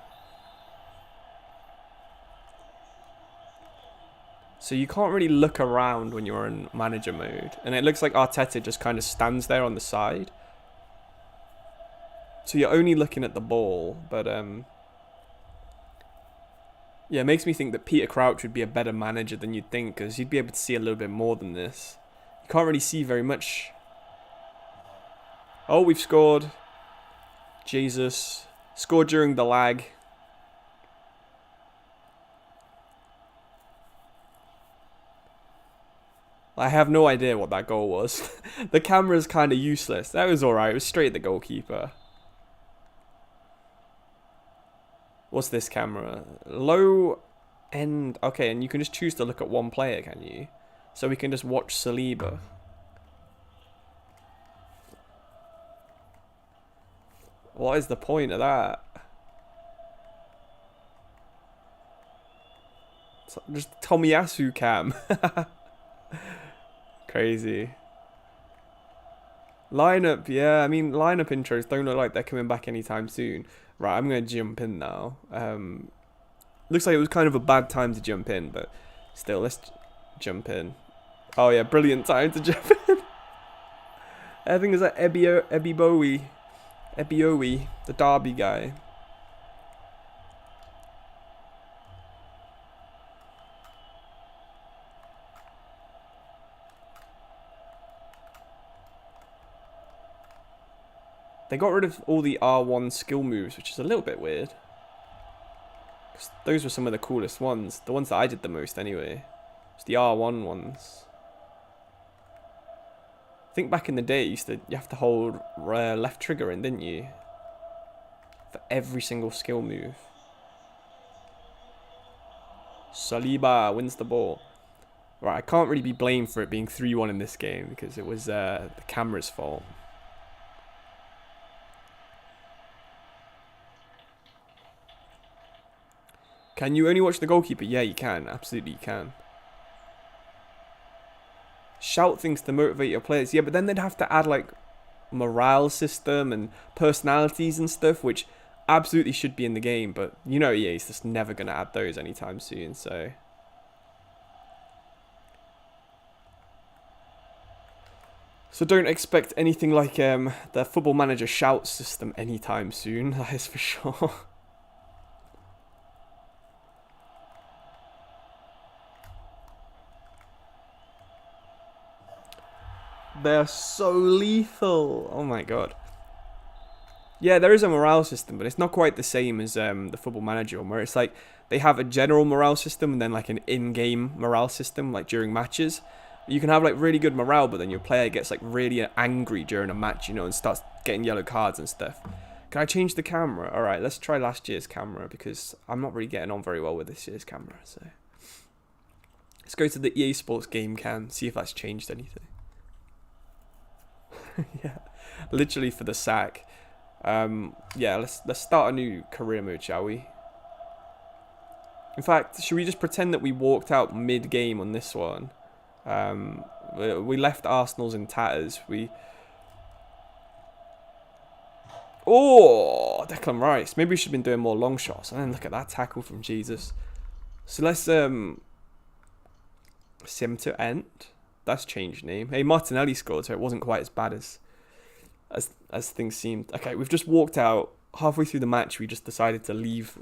So you can't really look around when you're in manager mode. And it looks like Arteta just kind of stands there on the side. So you're only looking at the ball. But, yeah, it makes me think that Peter Crouch would be a better manager than you'd think. Because you'd be able to see a little bit more than this. You can't really see very much. Oh, we've scored. Jesus. Scored during the lag. I have no idea what that goal was. The camera's kind of useless. That was alright. It was straight at the goalkeeper. What's this camera? Low end. Okay, and you can just choose to look at one player, can you? So we can just watch Saliba. What is the point of that? Just Tomiyasu cam. Crazy. Lineup, yeah. I mean, lineup intros don't look like they're coming back anytime soon. Right, I'm going to jump in now. Looks like it was kind of a bad time to jump in, but still, let's jump in. Oh, yeah, brilliant time to jump in. I think it's like Ebiowi, the Derby guy. They got rid of all the R1 skill moves, which is a little bit weird. 'Cause those were some of the coolest ones. The ones that I did the most, anyway. It's the R1 ones. I think back in the day, you have to hold left trigger in, didn't you? For every single skill move. Saliba wins the ball. Right, I can't really be blamed for it being 3-1 in this game because it was the camera's fault. Can you only watch the goalkeeper? Yeah, you can. Absolutely, you can. Shout things to motivate your players. Yeah, but then they'd have to add, like, morale system and personalities and stuff, which absolutely should be in the game. But, you know, EA's just never going to add those anytime soon, so... So don't expect anything like the Football Manager shout system anytime soon, that is for sure. They're so lethal. Oh my god. Yeah, there is a morale system, but it's not quite the same as the Football Manager one, where it's like they have a general morale system and then like an in-game morale system, like during matches. You can have like really good morale, but then your player gets like really angry during a match, you know, and starts getting yellow cards and stuff. Can I change the camera? All right, let's try last year's camera because I'm not really getting on very well with this year's camera. So let's go to the EA Sports game cam, see if that's changed anything. Yeah, literally for the sack. Yeah, let's start a new career mode, shall we? In fact, should we just pretend that we walked out mid-game on this one? We left Arsenal's in tatters. Oh, Declan Rice. Maybe we should have been doing more long shots. And then look at that tackle from Jesus. So let's sim to end. That's changed name. Hey, Martinelli scored, so it wasn't quite as bad as things seemed. Okay, we've just walked out. Halfway through the match, we just decided to leave.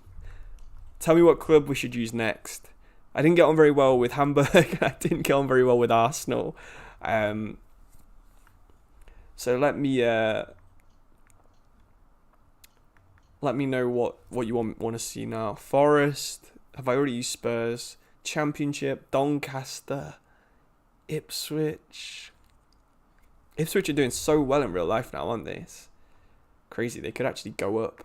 Tell me what club we should use next. I didn't get on very well with Hamburg. I didn't get on very well with Arsenal. So let me know what you want to see now. Forest. Have I already used Spurs? Championship. Doncaster. Ipswich. Ipswich are doing so well in real life now, aren't they? It's crazy. They could actually go up.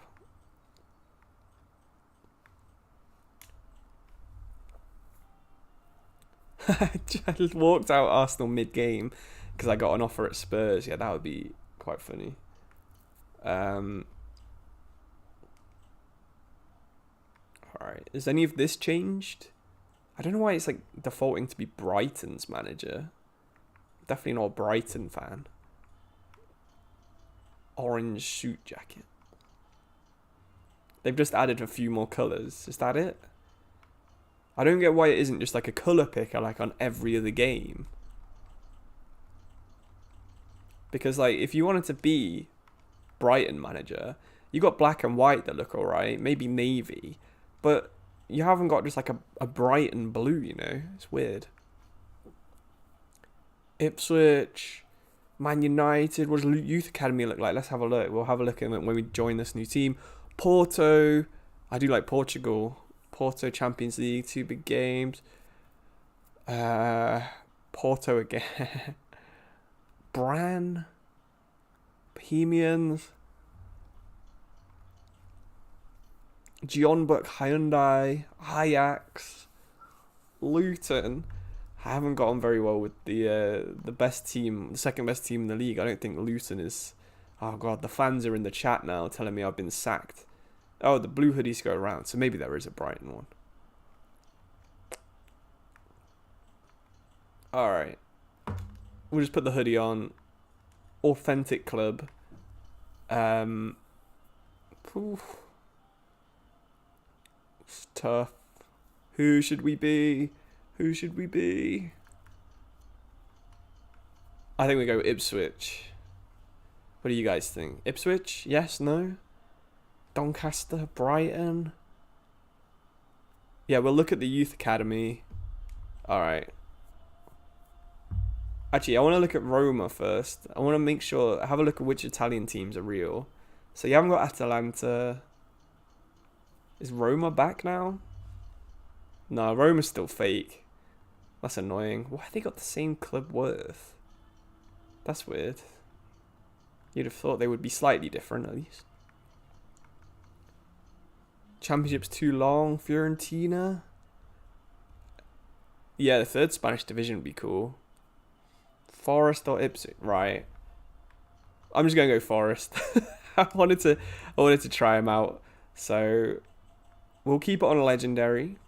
I just walked out Arsenal mid-game because I got an offer at Spurs. Yeah, that would be quite funny. Alright. Has any of this changed? I don't know why it's like defaulting to be Brighton's manager. Definitely not a Brighton fan. Orange suit jacket. They've just added a few more colours. Is that it? I don't get why it isn't just like a colour picker like on every other game. Because like if you wanted to be Brighton manager, you got black and white that look alright, maybe navy, but you haven't got just like a Brighton blue, you know? It's weird. Ipswich, Man United, what does Youth Academy look like? Let's have a look. We'll have a look at it when we join this new team. Porto, I do like Portugal. Porto Champions League, 2 big games. Porto again. Bran. Bohemians. Jeonbuk Hyundai. Ajax. Luton. I haven't gotten very well with the best team, the second best team in the league. I don't think Luton is. Oh god, the fans are in the chat now telling me I've been sacked. Oh, the blue hoodies go around, so maybe there is a Brighton one. Alright. We'll just put the hoodie on. Authentic club. It's tough. Who should we be? Who should we be? I think we go Ipswich. What do you guys think? Ipswich? Yes? No? Doncaster? Brighton? Yeah, we'll look at the youth academy. Alright. Actually, I want to look at Roma first. I want to make sure, have a look at which Italian teams are real. So you haven't got Atalanta. Is Roma back now? No, Roma's still fake. That's annoying. Why have they got the same club worth? That's weird. You'd have thought they would be slightly different at least. Championship's too long. Fiorentina. Yeah, the third Spanish division would be cool. Forest or Ipswich? Right. I'm just gonna go Forest. I wanted to try them out. So we'll keep it on a legendary.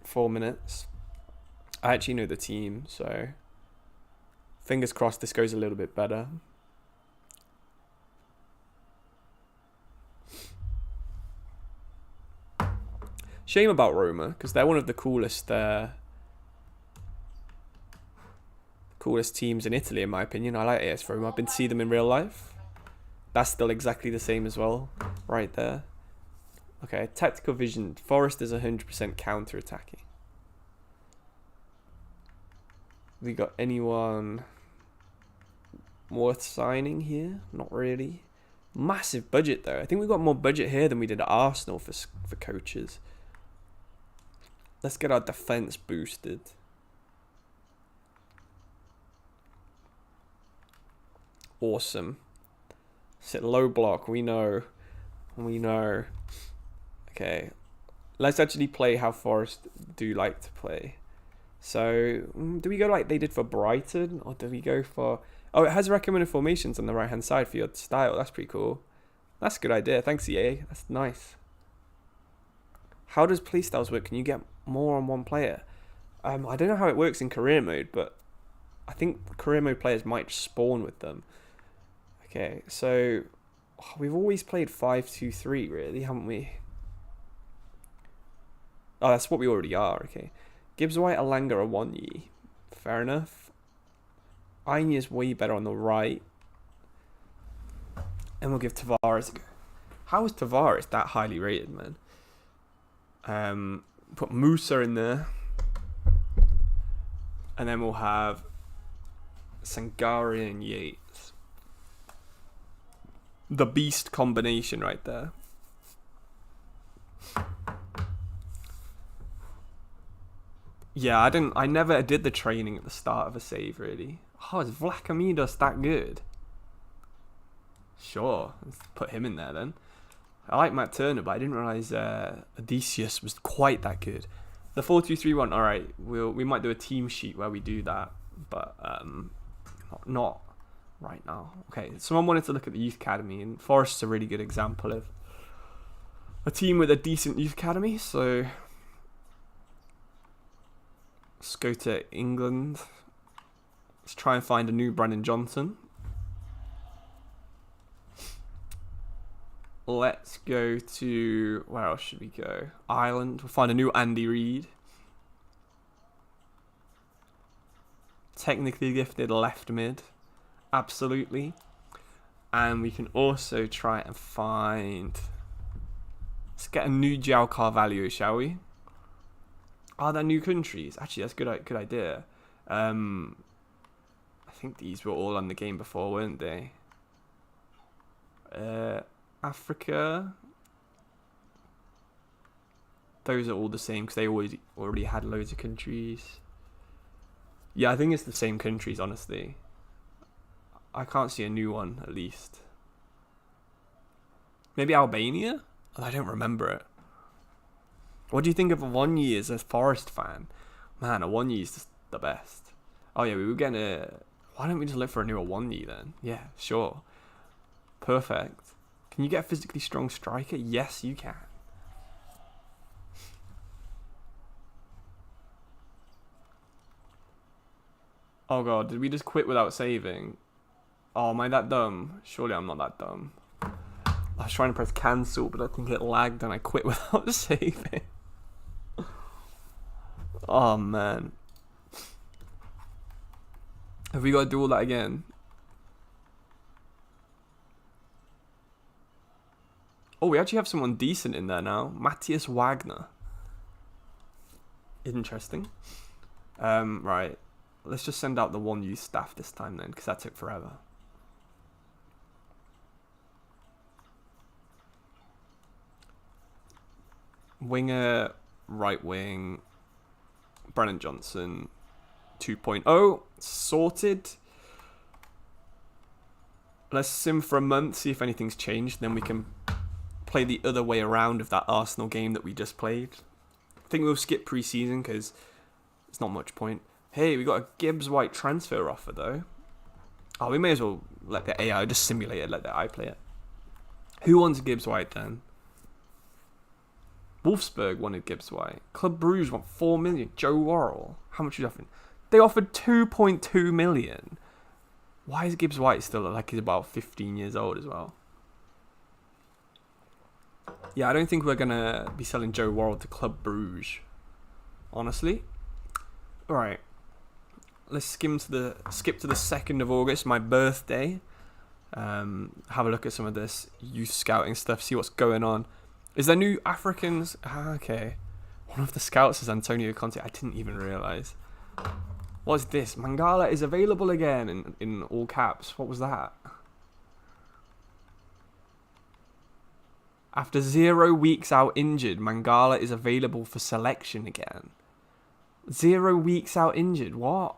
4 minutes. I actually know the team, so fingers crossed this goes a little bit better. Shame about Roma, because they're one of the coolest teams in Italy, in my opinion. I like AS Roma. I've been to see them in real life. That's still exactly the same as well, right there. Okay, tactical vision. Forest is 100% counter-attacking. We got anyone worth signing here? Not really. Massive budget though. I think we got more budget here than we did at Arsenal for coaches. Let's get our defense boosted. Awesome. Sit low block. We know. Okay. Let's actually play how Forest do like to play. So, do we go like they did for Brighton? Or do we go for... Oh, it has recommended formations on the right-hand side for your style. That's pretty cool. That's a good idea. Thanks, EA. That's nice. How does playstyles work? Can you get more on one player? I don't know how it works in career mode, but I think career mode players might spawn with them. Okay, so we've always played 5-2-3, really, haven't we? Oh, that's what we already are. Okay, Gibbs White, Alanga, Awonyi. Fair enough. Aini is way better on the right, and we'll give Tavares a go. How is Tavares that highly rated, man? Put Musa in there. And then we'll have Sangare and Yates. The beast combination right there. Yeah, I never did the training at the start of a save, really. Oh, is Vlachamidas that good? Sure, let's put him in there then. I like Matt Turner, but I didn't realise Odysseus was quite that good. The 4-2-3-1, alright, we might do a team sheet where we do that, but not right now. Okay, someone wanted to look at the youth academy, and Forest's a really good example of a team with a decent youth academy, so let's go to England. Let's try and find a new Brennan Johnson. Let's go to... Where else should we go? Ireland. We'll find a new Andy Reid. Technically gifted left mid. Absolutely. And we can also try and find... Let's get a new João Carvalho, shall we? Are there new countries? Actually, that's a good idea. I think these were all on the game before, weren't they? Africa. Those are all the same because they already had loads of countries. Yeah, I think it's the same countries, honestly. I can't see a new one, at least. Maybe Albania? I don't remember it. What do you think of Awonyi as a Forest fan? Man, Awonyi is just the best. Oh yeah, we were getting a... Why don't we just look for a new Awonyi then? Yeah, sure. Perfect. Can you get a physically strong striker? Yes, you can. Oh god, did we just quit without saving? Oh, am I that dumb? Surely I'm not that dumb. I was trying to press cancel, but I think it lagged and I quit without saving. Oh man. Have we got to do all that again? Oh, we actually have someone decent in there now. Matthias Wagner. Interesting. Right. Let's just send out the one youth staff this time then, because that took forever. Winger, right wing, Brennan Johnson, 2.0. Sorted. Let's sim for a month, see if anything's changed, then we can play the other way around of that Arsenal game that we just played. I think we'll skip pre-season because there's not much point. Hey, we got a Gibbs White transfer offer though. Oh, we may as well let the AI just simulate it, let the AI play it. Who wants Gibbs White then? Wolfsburg wanted Gibbs White. Club Brugge want 4 million. Joe Worrell. How much are you offering? They offered 2.2 million. Why is Gibbs White still like he's about 15 years old as well? Yeah, I don't think we're gonna be selling Joe Worrell to Club Brugge, honestly. All right, let's skip to the 2nd of August, my birthday. Have a look at some of this youth scouting stuff, see what's going on. Is there new Africans? Okay, one of the scouts is Antonio Conte. I didn't even realize. What is this? Mangala is available again in all caps. What was that? After 0 weeks out injured, Mangala is available for selection again. 0 weeks out injured, what?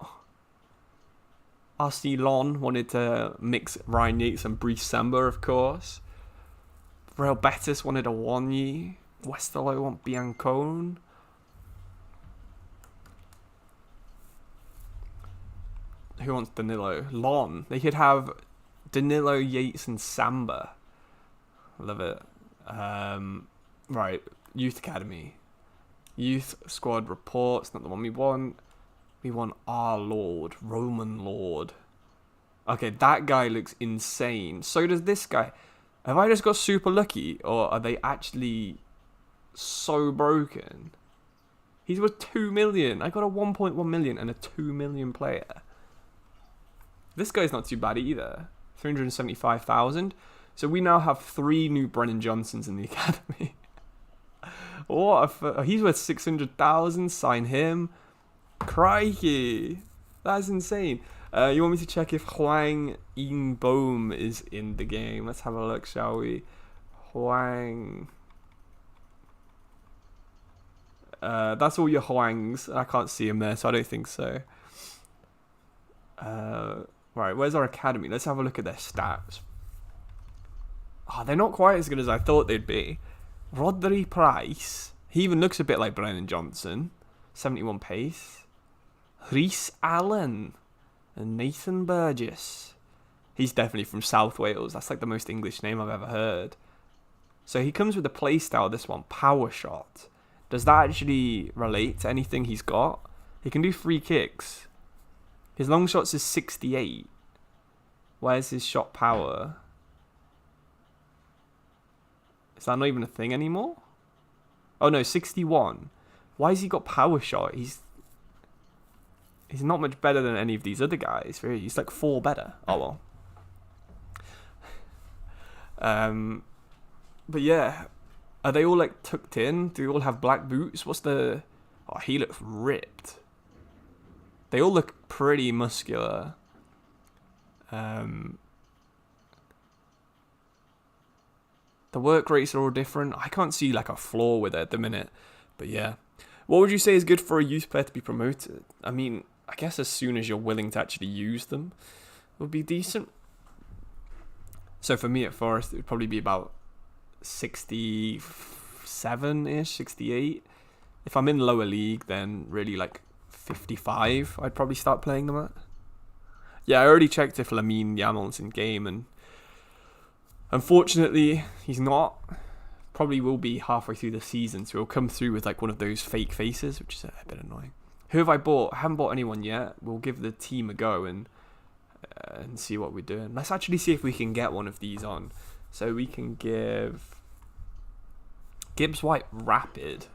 RC Lon wanted to mix Ryan Yates and Brice Samba, of course. Real Betis wanted a Wonyi. Westerlo want Biancone. Who wants Danilo? Lon. They could have Danilo, Yates, and Samba. Love it. Right. Youth Academy. Youth squad reports. Not the one we want. We want our Lord. Roman Lord. Okay, that guy looks insane. So does this guy. Have I just got super lucky? Or are they actually so broken? He's worth 2 million. I got a 1.1 million and a 2 million player. This guy's not too bad either. 375,000. So we now have 3 new Brennan Johnsons in the academy. He's worth 600,000. Sign him. Crikey. That's insane. You want me to check if Huang Yingboom is in the game? Let's have a look, shall we? Huang. That's all your Huangs. I can't see him there, so I don't think so. Right, where's our academy? Let's have a look at their stats. Oh, they're not quite as good as I thought they'd be. Rodri Price. He even looks a bit like Brennan Johnson. 71 pace. Rhys Allen. And Nathan Burgess. He's definitely from South Wales. That's like the most English name I've ever heard. So he comes with a playstyle, this one. Power shot. Does that actually relate to anything he's got? He can do free kicks. His long shots is 68. Where's his shot power? Is that not even a thing anymore? Oh no, 61. Why has he got power shot? He's not much better than any of these other guys. Really. He's like 4 better. Oh well. But yeah. Are they all like tucked in? Do they all have black boots? What's the... Oh, he looks ripped. They all look pretty muscular. The work rates are all different. I can't see like a flaw with it at the minute. But yeah. What would you say is good for a youth player to be promoted? I mean, I guess as soon as you're willing to actually use them, it would be decent. So for me at Forest, it would probably be about 67-ish, 68. If I'm in lower league, then really like 55, I'd probably start playing them at. Yeah, I already checked if Lamine Yamal's in game, and unfortunately, he's not. Probably will be halfway through the season, so he'll come through with like one of those fake faces, which is a bit annoying. Who have I bought? I haven't bought anyone yet. We'll give the team a go and see what we're doing. Let's actually see if we can get one of these on. So we can give Gibbs White Rapid.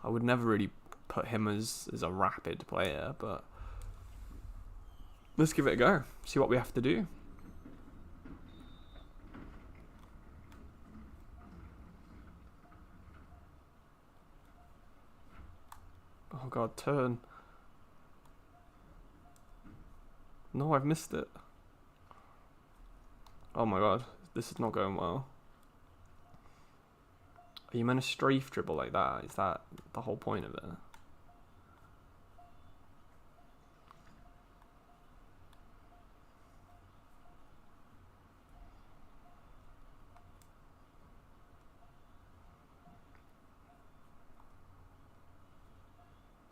I would never really put him as a rapid player, but let's give it a go. See what we have to do. Oh god, turn. No, I've missed it. Oh my god, this is not going well. Are you meant to strafe dribble like that? Is that the whole point of it?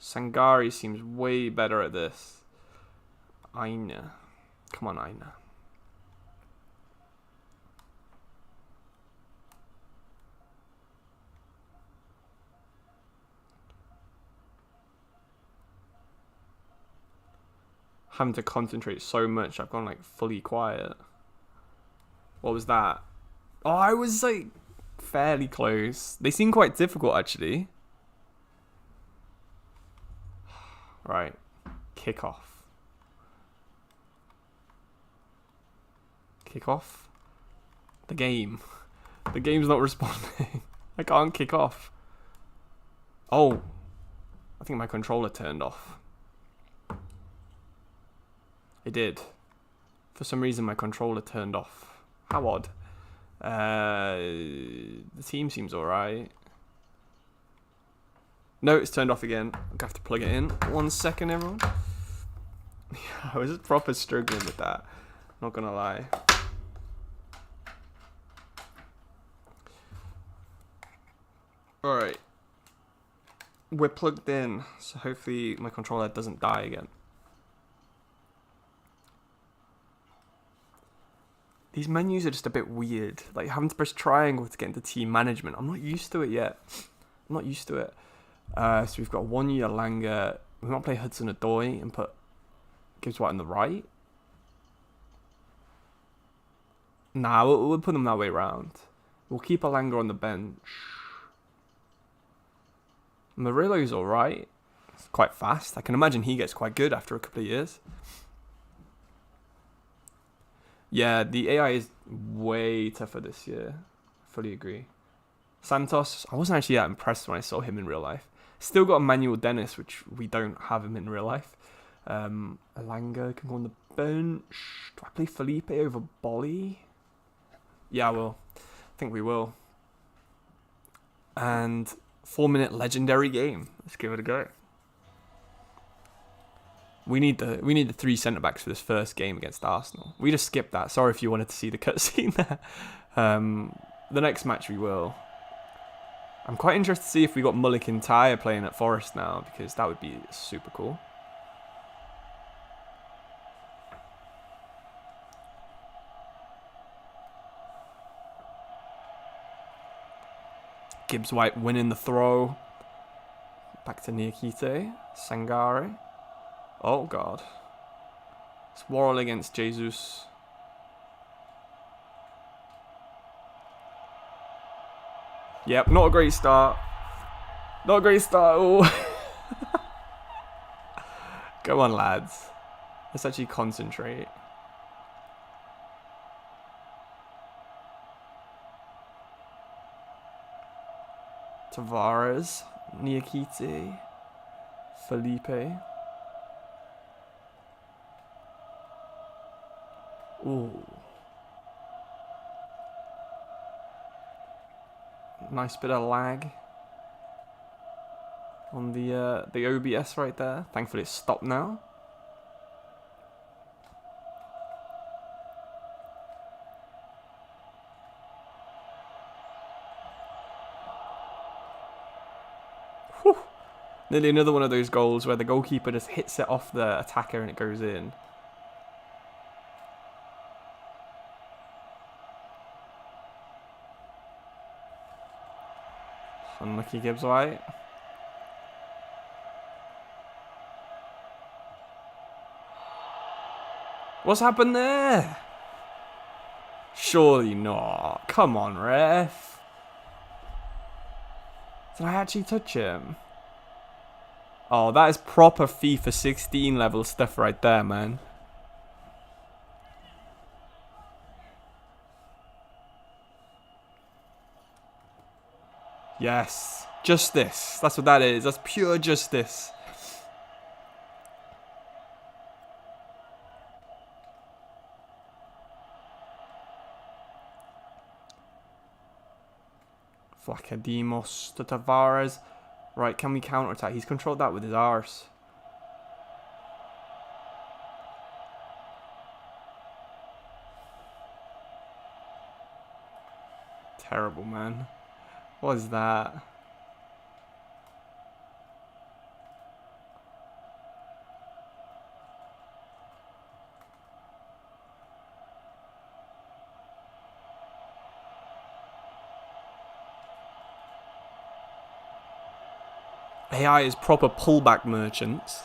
Sangari seems way better at this. Aina. Come on, Aina. Having to concentrate so much, I've gone like fully quiet. What was that? Oh, I was like fairly close. They seem quite difficult actually. Right. Kickoff. Kickoff? The game. The game's not responding. I can't kick off. Oh. I think my controller turned off. It did. For some reason my controller turned off. How odd. The team seems alright. No, it's turned off again. I'm going to have to plug it in. 1 second, everyone. I was proper struggling with that. Not gonna lie. Alright. We're plugged in, so hopefully my controller doesn't die again. These menus are just a bit weird. Like having to press triangle to get into team management. I'm not used to it yet. I'm not used to it. So we've got 1 year Langer. We might play Hudson Odoi and put Gibbs White on the right. Nah, we'll put them that way round. We'll keep Alanga on the bench. Murillo's alright. It's quite fast. I can imagine he gets quite good after a couple of years. Yeah, the AI is way tougher this year. Fully agree. Santos, I wasn't actually that impressed when I saw him in real life. Still got Emmanuel Dennis, which we don't have him in real life. Alanga can go on the bench. Do I play Felipe over Bolly? Yeah, I will. I think we will. And 4-minute legendary game. Let's give it a go. We need the 3 centre backs for this first game against Arsenal. We just skipped that. Sorry if you wanted to see the cutscene there. The next match we will. I'm quite interested to see if we got Mullick and Tyre playing at Forest now, because that would be super cool. Gibbs White winning the throw. Back to Niakite. Sangare. Oh, God. It's Worrell against Jesus. Yep, not a great start. Not a great start at all. Go on, lads. Let's actually concentrate. Tavares. Niakite. Felipe. Ooh. Nice bit of lag on the OBS right there. Thankfully it's stopped now. Whew. Nearly another one of those goals where the goalkeeper just hits it off the attacker and it goes in. Unlucky Gibbs White. What's happened there? Surely not. Come on, ref. Did I actually touch him? Oh, that is proper FIFA 16 level stuff right there, man. Yes. Justice. That's what that is. That's pure justice. Flacadimos to Tavares. Right, can we counter-attack? He's controlled that with his arse. Terrible, man. What is that? AI is proper pullback merchants.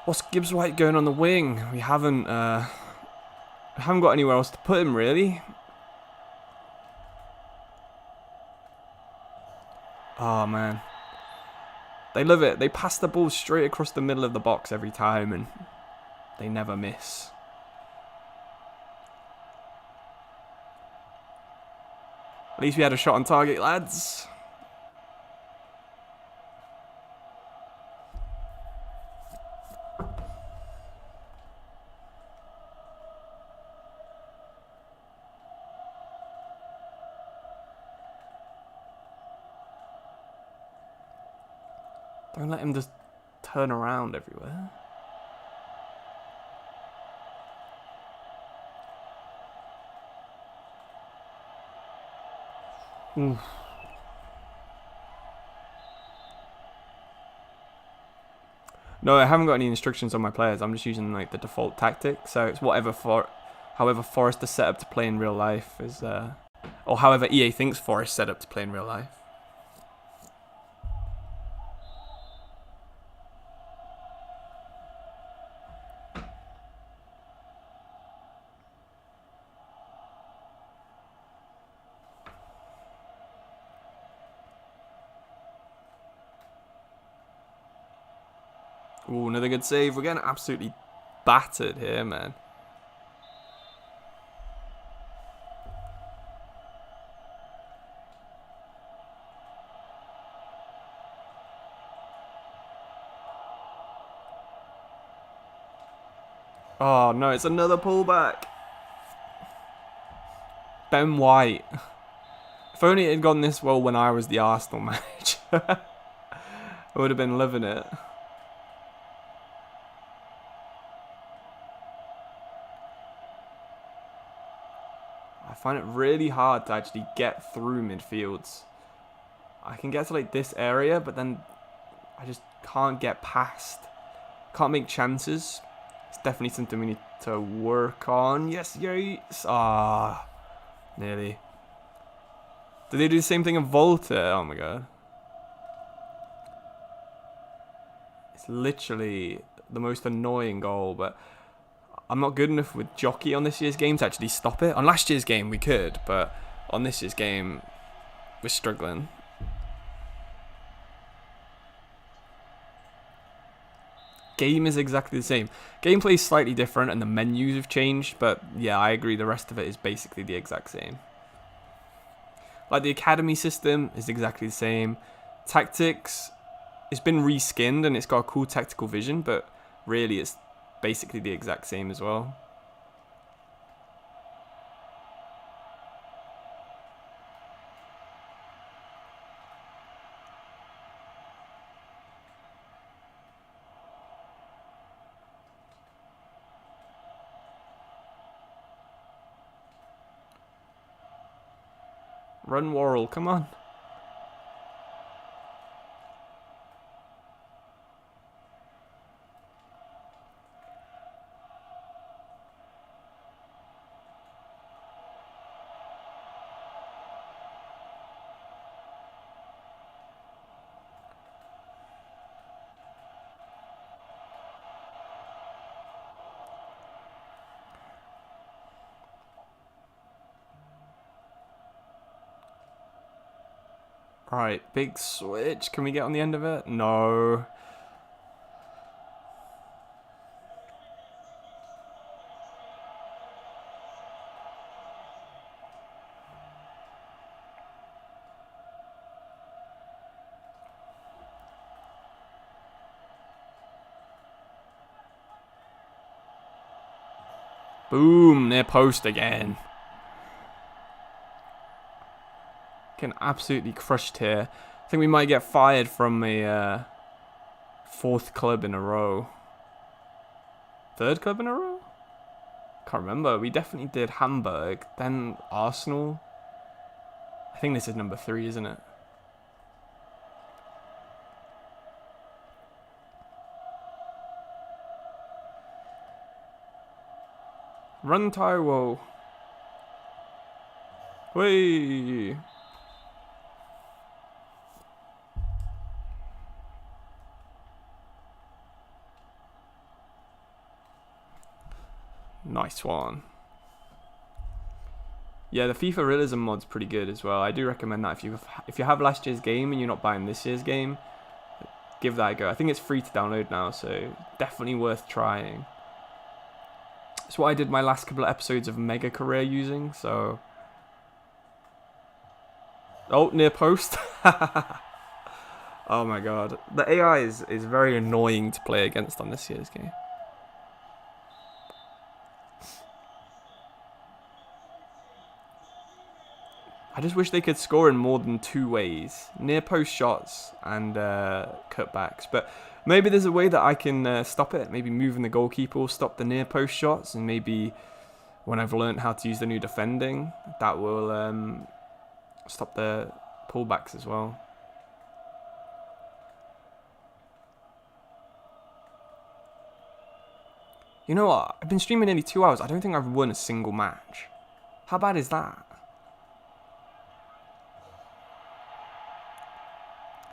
What's Gibbs White going on the wing? We haven't got anywhere else to put him, really. Oh, man. They love it. They pass the ball straight across the middle of the box every time, and they never miss. At least we had a shot on target, lads. Don't let him just turn around everywhere. Oof. No, I haven't got any instructions on my players. I'm just using like the default tactic. So it's however Forest is set up to play in real life is, or however EA thinks Forest set up to play in real life. Ooh, another good save. We're getting absolutely battered here, man. Oh, no, it's another pullback. Ben White. If only it had gone this well when I was the Arsenal manager. I would have been loving it. I find it really hard to actually get through midfields. I can get to like this area, but then I just can't get past. Can't make chances. It's definitely something we need to work on. Yes, yes. Ah, nearly. Did they do the same thing in Volta? Oh my god. It's literally the most annoying goal, but I'm not good enough with Jockey on this year's game to actually stop it. On last year's game we could, but on this year's game we're struggling. Game is exactly the same. Gameplay is slightly different and the menus have changed, but yeah, I agree, the rest of it is basically the exact same. Like the academy system is exactly the same. Tactics, it's been reskinned and it's got a cool tactical vision, but really it's basically the exact same as well. Run, Worrell, come on. Alright, big switch. Can we get on the end of it? No. Boom, near post again. Getting absolutely crushed here. I think we might get fired from a fourth club in a row. Third club in a row? Can't remember. We definitely did Hamburg, then Arsenal. I think this is number 3, isn't it? Run, Taiwo. Whee! Nice one. Yeah, the FIFA realism mod's pretty good as well. I do recommend that if you have last year's game and you're not buying this year's game, give that a go. I think it's free to download now, so definitely worth trying. It's what I did my last couple of episodes of Mega Career using, so... Oh, near post. Oh my god. The AI is very annoying to play against on this year's game. I just wish they could score in more than 2 ways. Near post shots and cutbacks. But maybe there's a way that I can stop it. Maybe moving the goalkeeper will stop the near post shots. And maybe when I've learned how to use the new defending, that will stop the pullbacks as well. You know what? I've been streaming nearly 2 hours. I don't think I've won a single match. How bad is that?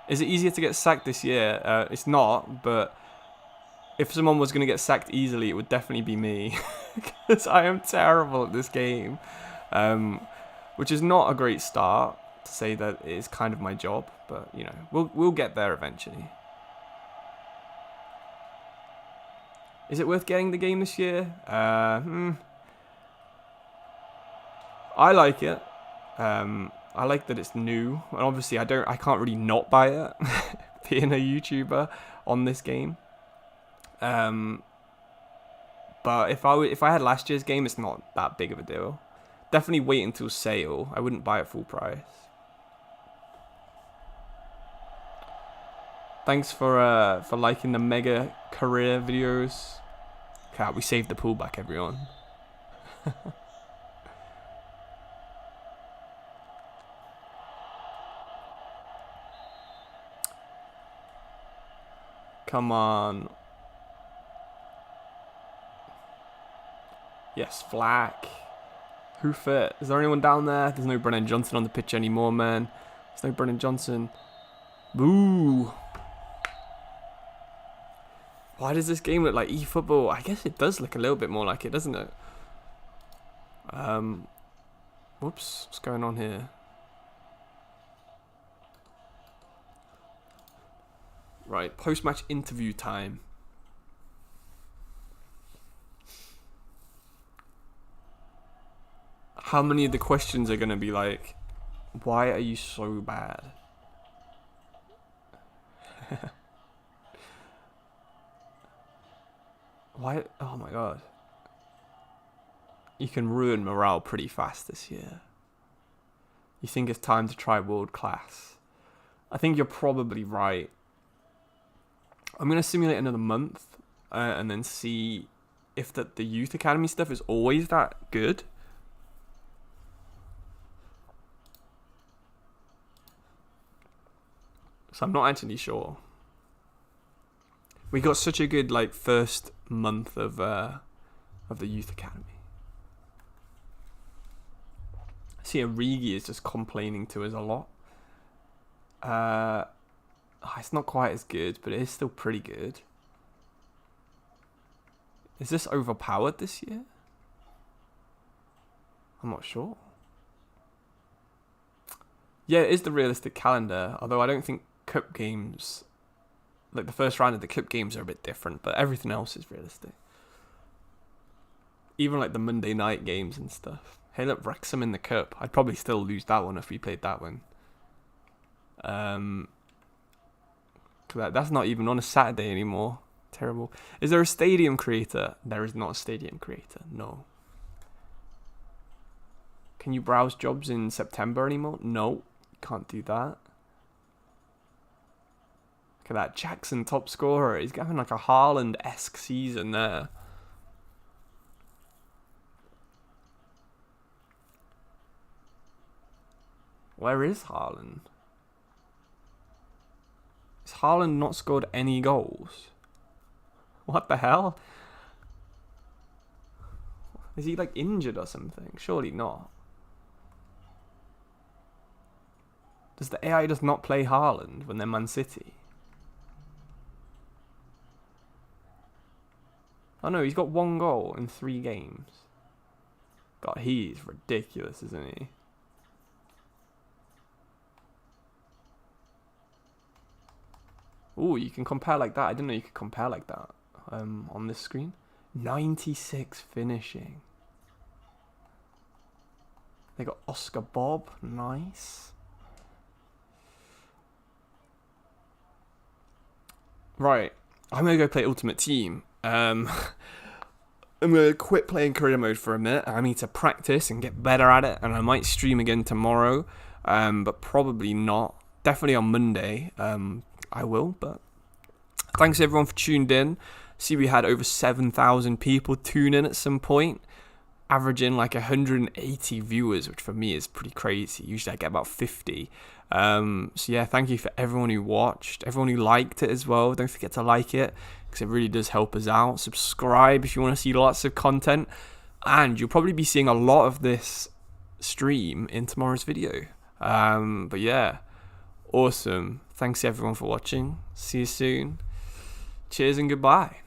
Is it easier to get sacked this year? It's not, but if someone was going to get sacked easily, it would definitely be me. Because I am terrible at this game. Which is not a great start to say that it is kind of my job. But, you know, we'll get there eventually. Is it worth getting the game this year? I like it. I like that it's new, and obviously I can't really not buy it, being a YouTuber on this game. But if I had last year's game, it's not that big of a deal. Definitely wait until sale. I wouldn't buy it full price. Thanks for liking the mega career videos. Okay, we saved the pullback, everyone. Come on. Yes, Flack. Who fit? Is there anyone down there? There's no Brennan Johnson on the pitch anymore, man. There's no Brennan Johnson. Boo. Why does this game look like eFootball? I guess it does look a little bit more like it, doesn't it? Whoops. What's going on here? Right, post-match interview time. How many of the questions are going to be like, why are you so bad? Why? Oh my god. You can ruin morale pretty fast this year. You think it's time to try world class? I think you're probably right. I'm going to simulate another month and then see if the youth academy stuff is always that good. So I'm not actually sure. We got such a good first month of the youth academy. I see Origi is just complaining to us a lot. It's not quite as good, but it is still pretty good. Is this overpowered this year? I'm not sure. Yeah, it is the realistic calendar, although I don't think cup games, the first round of the cup games are a bit different, but everything else is realistic. Even the Monday night games and stuff. Hey, look, Wrexham in the cup. I'd probably still lose that one if we played that one. That's not even on a Saturday anymore. Terrible. Is there a stadium creator? There is not a stadium creator. No. Can you browse jobs in September anymore? No. Can't do that. Look at that. Jackson top scorer. He's having a Haaland-esque season there. Where is Haaland? Has Haaland not scored any goals? What the hell? Is he injured or something? Surely not. Does the AI just not play Haaland when they're Man City? Oh no, he's got 1 goal in 3 games. God, he's ridiculous, isn't he? Ooh, you can compare like that. I didn't know you could compare like that on this screen. 96 finishing. They got Oscar Bob. Nice. Right. I'm going to go play Ultimate Team. I'm going to quit playing Career Mode for a minute. I need to practice and get better at it. And I might stream again tomorrow. But probably not. Definitely on Monday. I will, but thanks everyone for tuned in. See, we had over 7,000 people tune in at some point. averaging like 180 viewers, which for me is pretty crazy. Usually I get about 50. So yeah, thank you for everyone who watched, everyone who liked it as well. Don't forget to like it, because it really does help us out. Subscribe if you want to see lots of content, and you'll probably be seeing a lot of this stream in tomorrow's video. But yeah, awesome. Thanks everyone for watching. See you soon. Cheers and goodbye.